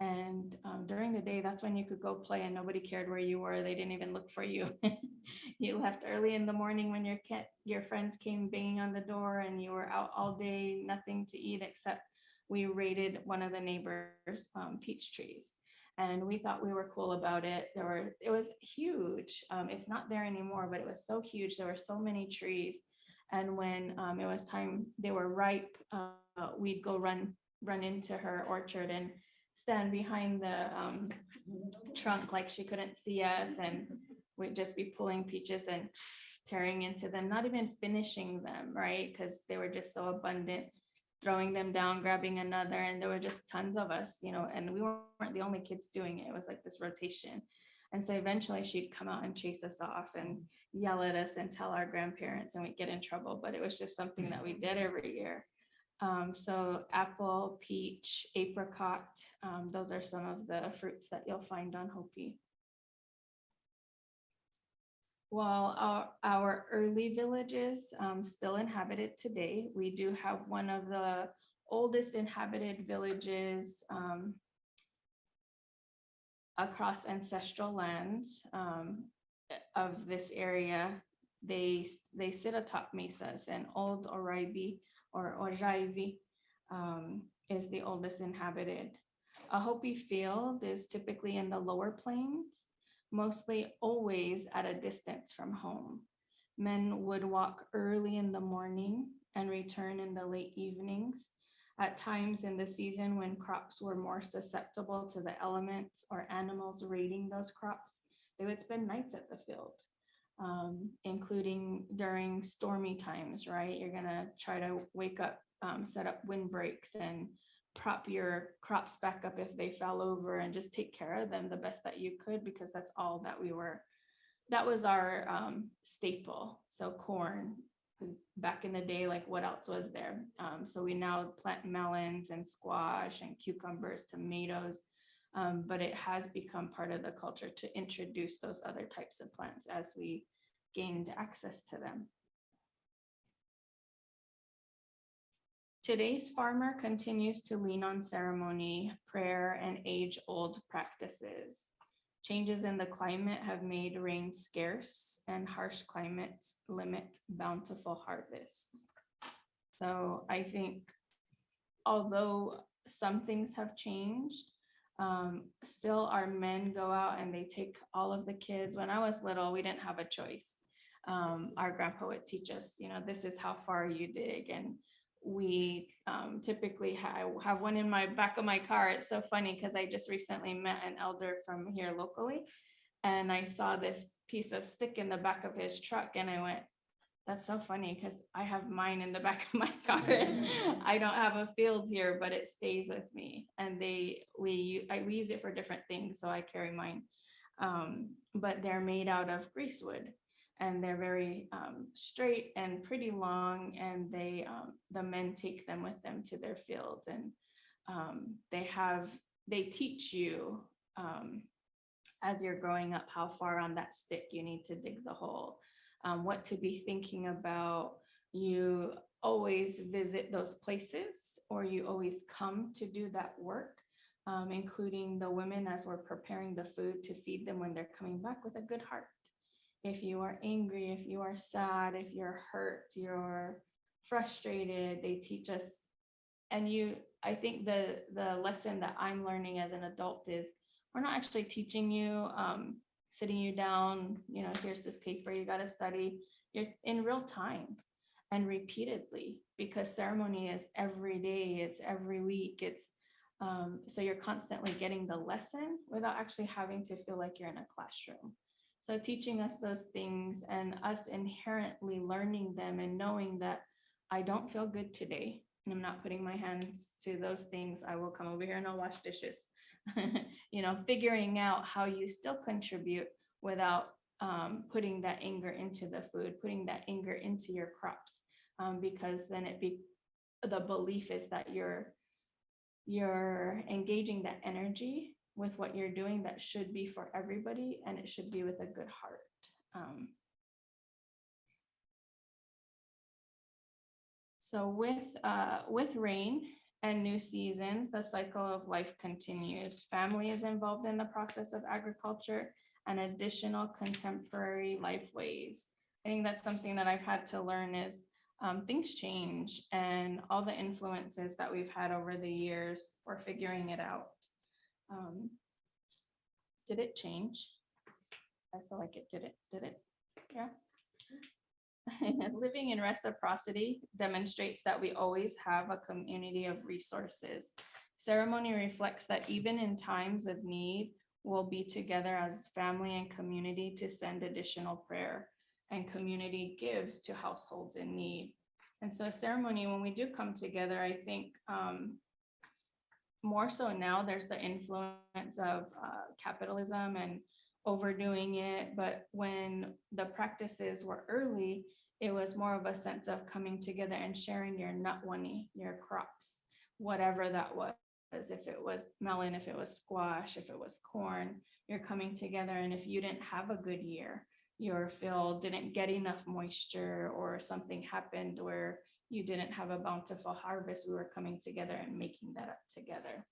Speaker 5: And during the day, that's when you could go play and nobody cared where you were. They didn't even look for you. You left early in the morning when your friends came banging on the door, and you were out all day, nothing to eat except we raided one of the neighbors' peach trees. And we thought we were cool about it. It was huge. It's not there anymore, but it was so huge. There were so many trees. And when it was time, they were ripe, we'd go run into her orchard and stand behind the trunk like she couldn't see us. And we'd just be pulling peaches and tearing into them, not even finishing them, right? Because they were just so abundant. Throwing them down, grabbing another, and there were just tons of us, and we weren't the only kids doing it. It was like this rotation. And so eventually she'd come out and chase us off and yell at us and tell our grandparents, and we'd get in trouble, but it was just something that we did every year. So apple, peach, apricot, those are some of the fruits that you'll find on Hopi. While our early villages still inhabited today, we do have one of the oldest inhabited villages across ancestral lands of this area. They sit atop mesas, and Old Oraibi or Oraibi is the oldest inhabited. A Hopi field is typically in the lower plains, mostly always at a distance from home. Men would walk early in the morning and return in the late evenings. At times in the season when crops were more susceptible to the elements or animals raiding those crops, they would spend nights at the field, including during stormy times, right? You're gonna try to wake up, set up windbreaks and prop your crops back up if they fell over and just take care of them the best that you could, because that's all that was our staple. So corn, back in the day, like what else was there? So we now plant melons and squash and cucumbers, tomatoes, but it has become part of the culture to introduce those other types of plants as we gained access to them. Today's farmer continues to lean on ceremony, prayer, and age-old practices. Changes in the climate have made rain scarce, and harsh climates limit bountiful harvests. So I think although some things have changed, still our men go out and they take all of the kids. When I was little, we didn't have a choice. Our grandpa would teach us, this is how far you dig. And we typically have one in my back of my car. It's so funny because I just recently met an elder from here locally, and I saw this piece of stick in the back of his truck, and I went, that's so funny because I have mine in the back of my car. I don't have a field here, but it stays with me. And we use it for different things, so I carry mine. But they're made out of greasewood, and they're very straight and pretty long, and the men take them with them to their fields, and they teach you as you're growing up how far on that stick you need to dig the hole, what to be thinking about. You always visit those places, or you always come to do that work, including the women as we're preparing the food to feed them when they're coming back with a good heart. If you are angry, if you are sad, if you're hurt, you're frustrated, they teach us. And I think the lesson that I'm learning as an adult is we're not actually teaching you, sitting you down, here's this paper you got to study. You're in real time and repeatedly, because ceremony is every day, it's every week, it's so you're constantly getting the lesson without actually having to feel like you're in a classroom. So teaching us those things and us inherently learning them and knowing that I don't feel good today and I'm not putting my hands to those things, I will come over here and I'll wash dishes. Figuring out how you still contribute without putting that anger into the food, putting that anger into your crops, because then the belief is that you're engaging that energy with what you're doing that should be for everybody, and it should be with a good heart. So with rain and new seasons, the cycle of life continues. Family is involved in the process of agriculture and additional contemporary life ways. I think that's something that I've had to learn is things change, and all the influences that we've had over the years, we're figuring it out. Did it change? I feel like it did it? Yeah. Living in reciprocity demonstrates that we always have a community of resources. Ceremony reflects that even in times of need, we'll be together as family and community to send additional prayer, and community gives to households in need. And so ceremony, when we do come together, I think more so now there's the influence of capitalism and overdoing it. But when the practices were early, it was more of a sense of coming together and sharing your nutwani, your crops, whatever that was. If it was melon, if it was squash, if it was corn, you're coming together. And if you didn't have a good year, your field didn't get enough moisture, or something happened where you didn't have a bountiful harvest, we were coming together and making that up together.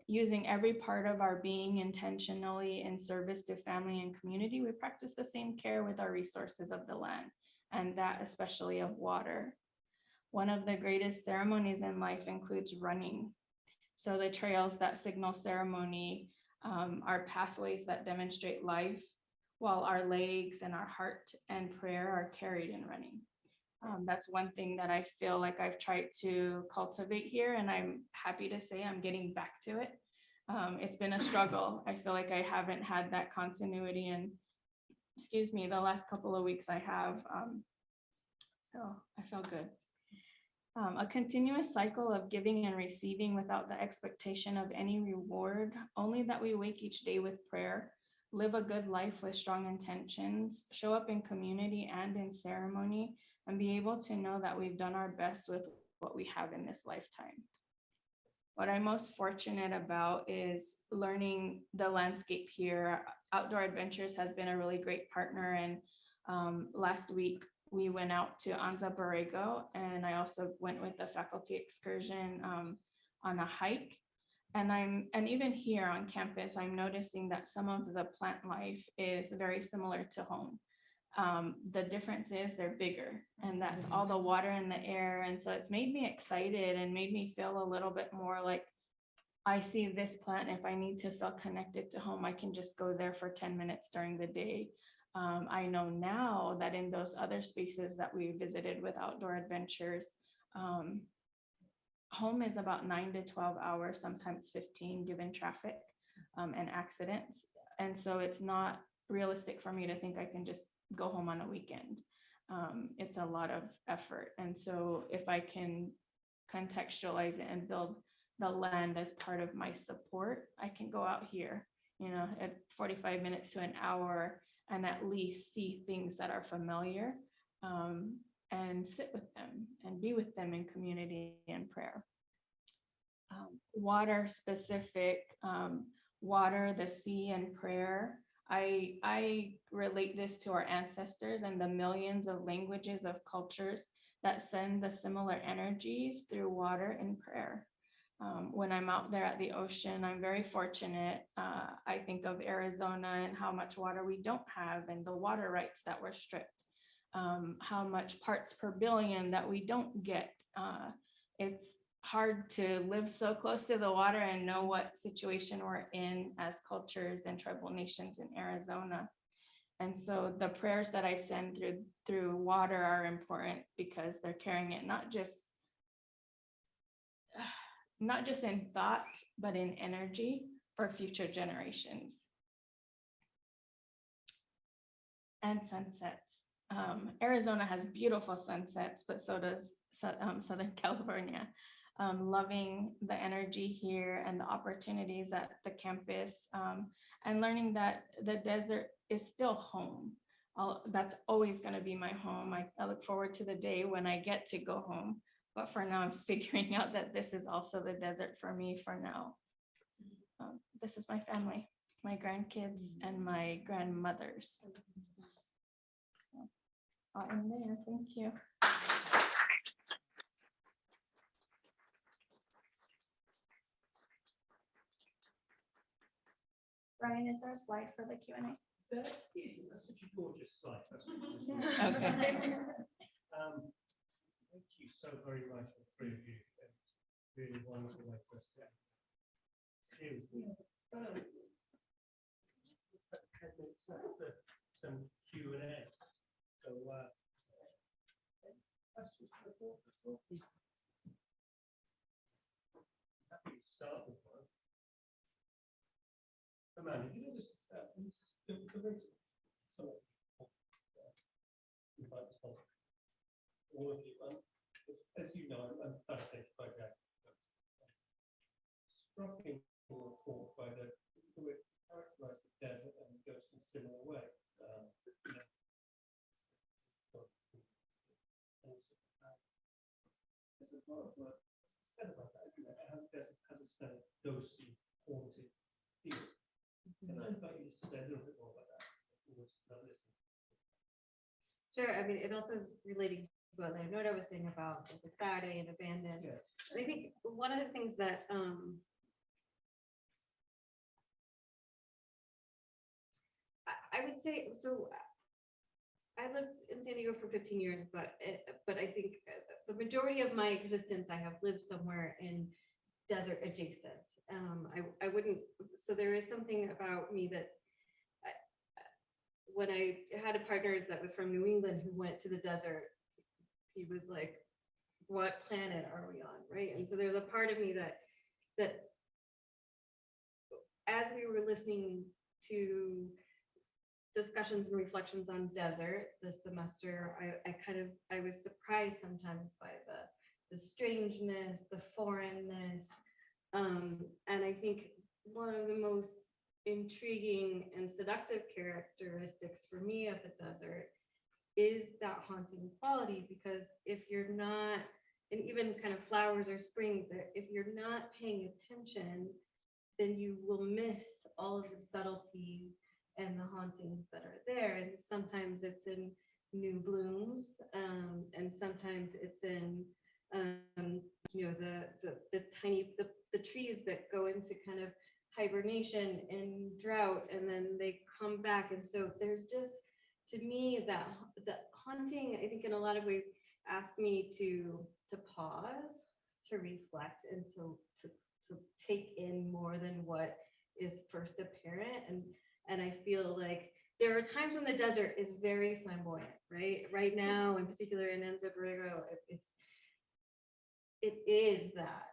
Speaker 5: Using every part of our being intentionally in service to family and community, we practice the same care with our resources of the land, and that especially of water. One of the greatest ceremonies in life includes running. So the trails that signal ceremony are pathways that demonstrate life, while our legs and our heart and prayer are carried in running. That's one thing that I feel like I've tried to cultivate here, and I'm happy to say I'm getting back to it. It's been a struggle. I feel like I haven't had that continuity, and excuse me, the last couple of weeks I have. So I feel good. A continuous cycle of giving and receiving without the expectation of any reward, only that we wake each day with prayer, live a good life with strong intentions, show up in community and in ceremony, and be able to know that we've done our best with what we have in this lifetime. What I'm most fortunate about is learning the landscape here. Outdoor Adventures has been a really great partner, and last week we went out to Anza Borrego, and I also went with the faculty excursion on a hike. And even here on campus, I'm noticing that some of the plant life is very similar to home. The difference is they're bigger, and that's all the water in the air. And so it's made me excited and made me feel a little bit more like I see this plant. If I need to feel connected to home, I can just go there for 10 minutes during the day. I know now that in those other spaces that we visited with Outdoor Adventures, home is about 9 to 12 hours, sometimes 15, given traffic and accidents. And so it's not realistic for me to think I can just go home on a weekend. It's a lot of effort. And so if I can contextualize it and build the land as part of my support, I can go out here, at 45 minutes to an hour, and at least see things that are familiar, and sit with them and be with them in community and prayer. Water specific, water, the sea, and prayer. I relate this to our ancestors and the millions of languages of cultures that send the similar energies through water and prayer. When I'm out there at the ocean, I'm very fortunate. I think of Arizona and how much water we don't have, and the water rights that were stripped, how much parts per billion that we don't get. It's hard to live so close to the water and know what situation we're in as cultures and tribal nations in Arizona. And so the prayers that I send through water are important because they're carrying it not just in thought, but in energy for future generations. And sunsets. Arizona has beautiful sunsets, but so does Southern California. Loving the energy here and the opportunities at the campus, and learning that the desert is still home. That's always going to be my home. I look forward to the day when I get to go home. But for now, I'm figuring out that this is also the desert for me for now. This is my family, my grandkids, and my grandmothers. So I'll end there. Thank you. Brian, is there a slide for the Q&A?
Speaker 1: There isn't. That's such a gorgeous slide. That's what we just
Speaker 5: Okay.
Speaker 1: Thank you so very much, the three of you. Really wonderful way for us to see. 10 minutes after some Q&A. So questions before? Happy to start with one. Amanda, you know this all of you, as you know, I'm fascinated by that. Struck me or thought by the way it characterized the desert and goes in a similar way. There's a lot of work said about that, isn't there? How the desert has a kind of ghostly, haunted feel. Can I invite you to say a little bit more about that?
Speaker 6: Sure. I mean, it also is relating to what Leonora was saying about Friday and abandoned.
Speaker 1: Yeah.
Speaker 6: And I think one of the things that I would say, so I lived in San Diego for 15 years, but I think the majority of my existence, I have lived somewhere in desert adjacent. I wouldn't, so there is something about me that when I had a partner that was from New England who went to the desert, he was like, what planet are we on, right? And so there's a part of me that as we were listening to discussions and reflections on desert this semester, I was surprised sometimes by the strangeness, the foreignness. And I think one of the most intriguing and seductive characteristics for me of the desert is that haunting quality, because if you're not, and even kind of flowers or spring, if you're not paying attention, then you will miss all of the subtleties and the hauntings that are there. And sometimes it's in new blooms, and sometimes it's in the tiny the trees that go into kind of hibernation and drought, and then they come back. And so there's just, to me, that the haunting, I think in a lot of ways asked me to pause, to reflect, and to take in more than what is first apparent. And I feel like there are times when the desert is very flamboyant, right? Right now, in particular in Enzo Borrego, it is that.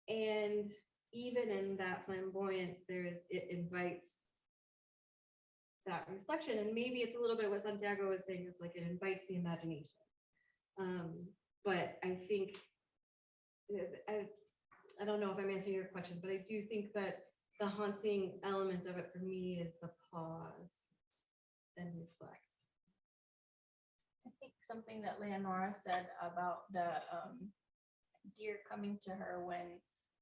Speaker 6: And even in that flamboyance, it invites that reflection. And maybe it's a little bit what Santiago was saying, it's like it invites the imagination. But I think, I don't know if I'm answering your question, but I do think that the haunting element of it for me is the pause and reflect.
Speaker 5: I think something that Leonora said about the deer coming to her when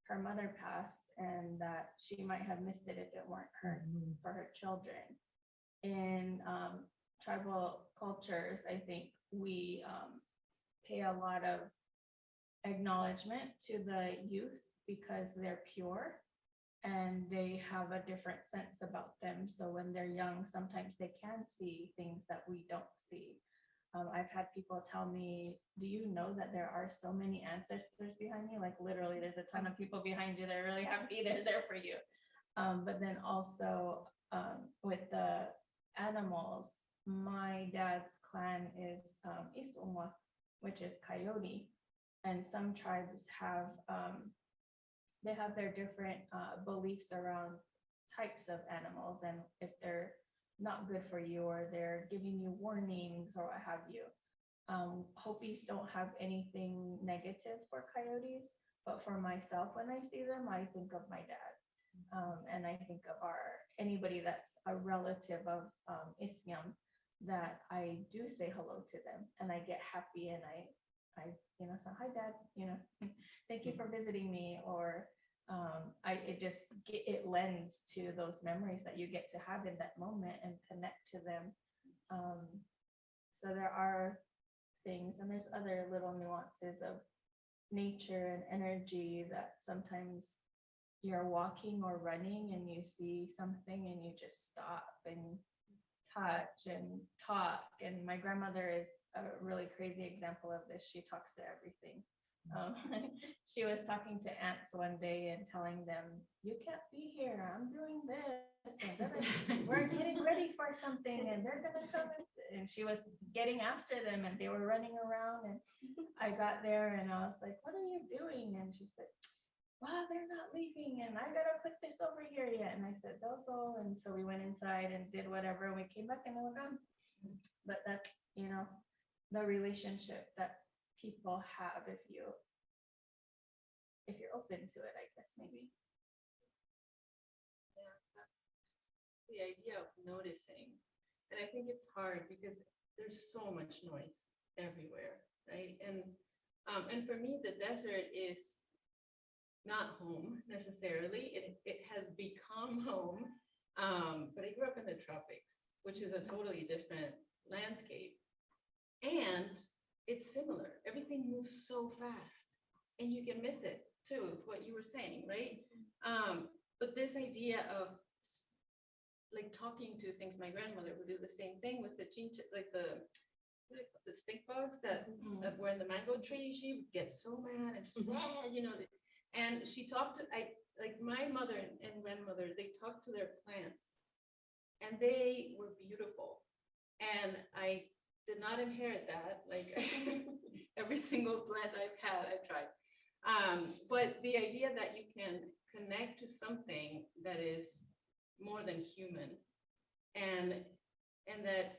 Speaker 5: her mother passed, and that she might have missed it if it weren't her for her children. In tribal cultures, I think we pay a lot of acknowledgement to the youth because they're pure and they have a different sense about them. So when they're young, sometimes they can see things that we don't see. I've had people tell me, do you know that there are so many ancestors behind you? Like literally there's a ton of people behind you. They're really happy they're there for you. But then also with the animals, my dad's clan is Isumwa, which is coyote. And some tribes have, they have their different beliefs around types of animals, and if they're not good for you or they're giving you warnings or what have you. Hopis don't have anything negative for coyotes, but for myself, when I see them, I think of my dad. And I think of anybody that's a relative of Ismiam, that I do say hello to them and I get happy, and I say, hi dad, thank you for visiting me, or it lends to those memories that you get to have in that moment and connect to them. So there are things, and there's other little nuances of nature and energy that sometimes you're walking or running and you see something and you just stop and touch and talk. And my grandmother is a really crazy example of this. She talks to everything. She was talking to ants one day and telling them, you can't be here, I'm doing this, and we're getting ready for something, and they're gonna come. And she was getting after them, and they were running around, and I got there and I was like, what are you doing? And she said, wow, they're not leaving, and I gotta put this over here yet. And I said, they'll go. And so we went inside and did whatever, and we came back and they were gone. But that's, the relationship that people have if you're open to it, I guess, maybe.
Speaker 4: Yeah, the idea of noticing. And I think it's hard because there's so much noise everywhere, right? And for me, the desert is not home necessarily. It has become home, but I grew up in the tropics, which is a totally different landscape. And it's similar. Everything moves so fast and you can miss it too, is what you were saying, right? But this idea of like talking to things, my grandmother would do the same thing with the chincha, like the stink bugs that were in the mango tree. She would get so mad and just, And she talked to, like my mother and grandmother, they talked to their plants and they were beautiful. And I did not inherit that. Like every single plant I've had, I've tried. But the idea that you can connect to something that is more than human, and that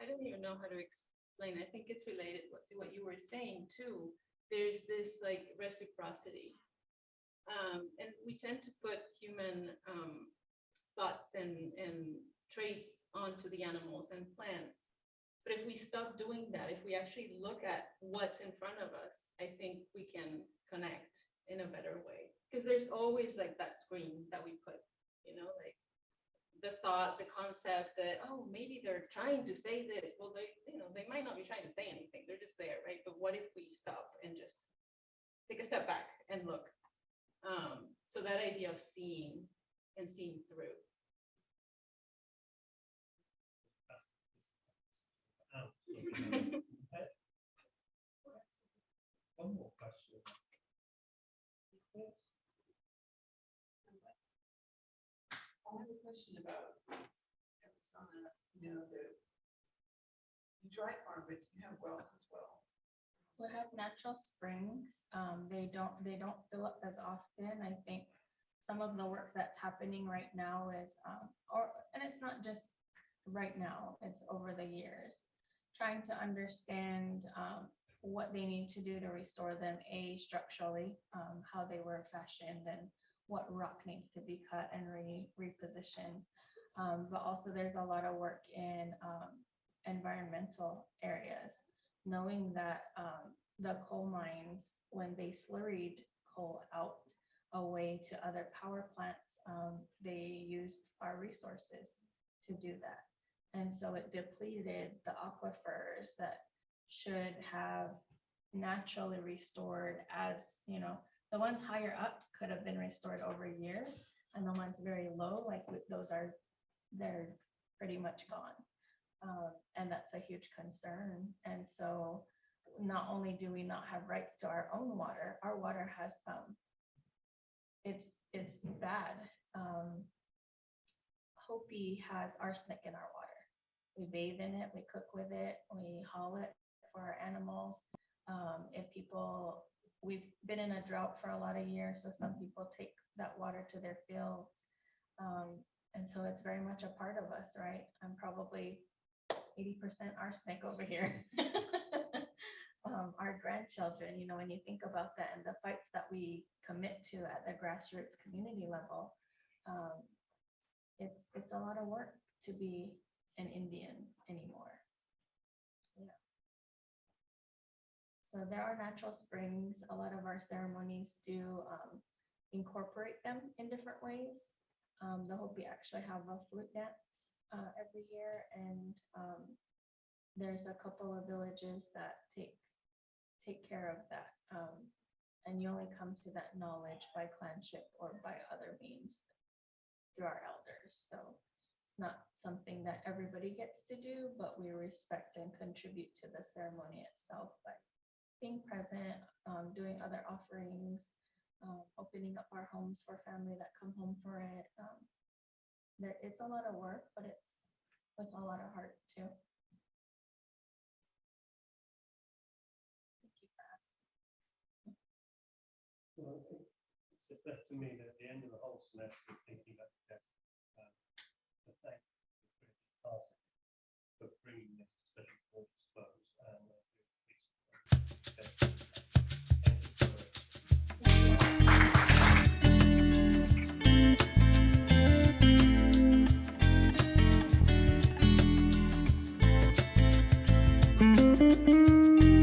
Speaker 4: I don't even know how to explain. I think it's related to what you were saying too. There's this like reciprocity, and we tend to put human thoughts and traits onto the animals and plants. But if we stop doing that, if we actually look at what's in front of us, I think we can connect in a better way. Because there's always like that screen that we put, you know, like the thought, the concept that, oh, maybe they're trying to say this. Well, they, you know, they might not be trying to say anything. They're just there, right? But what if we stop and just take a step back and look? So that idea of seeing and seeing through.
Speaker 1: One more question.
Speaker 7: I have a question about Arizona, you know, you dry farm, but you have wells as well.
Speaker 5: We have natural springs. They don't fill up as often. I think some of the work that's happening right now is, and it's not just right now, it's over the years, trying to understand what they need to do to restore them, structurally, how they were fashioned, and what rock needs to be cut and repositioned. But also there's a lot of work in environmental areas, knowing that the coal mines, when they slurried coal out away to other power plants, they used our resources to do that. And so it depleted the aquifers that should have naturally restored, as you know, the ones higher up could have been restored over years, and the ones very low, like they're pretty much gone. And that's a huge concern. And so not only do we not have rights to our own water, our water has, it's bad. Hopi has arsenic in our water. We bathe in it, we cook with it, we haul it for our animals. We've been in a drought for a lot of years, so some people take that water to their fields. And so it's very much a part of us, right? I'm probably 80% arsenic over here. Our grandchildren, you know, when you think about that and the fights that we commit to at the grassroots community level, it's a lot of work to be an Indian anymore. Yeah. So there are natural springs. A lot of our ceremonies do incorporate them in different ways. The Hopi actually have a flute dance every year, and there's a couple of villages that take care of that. And you only come to that knowledge by clanship or by other means through our elders. So it's not something that everybody gets to do, but we respect and contribute to the ceremony itself by being present, doing other offerings, opening up our homes for family that come home for it. It's a lot of work, but it's with a lot of heart too. Thank you for asking.
Speaker 1: Well, it's just left to me that at the end of the whole semester, thinking about the thank you for bringing this to such a gorgeous close. And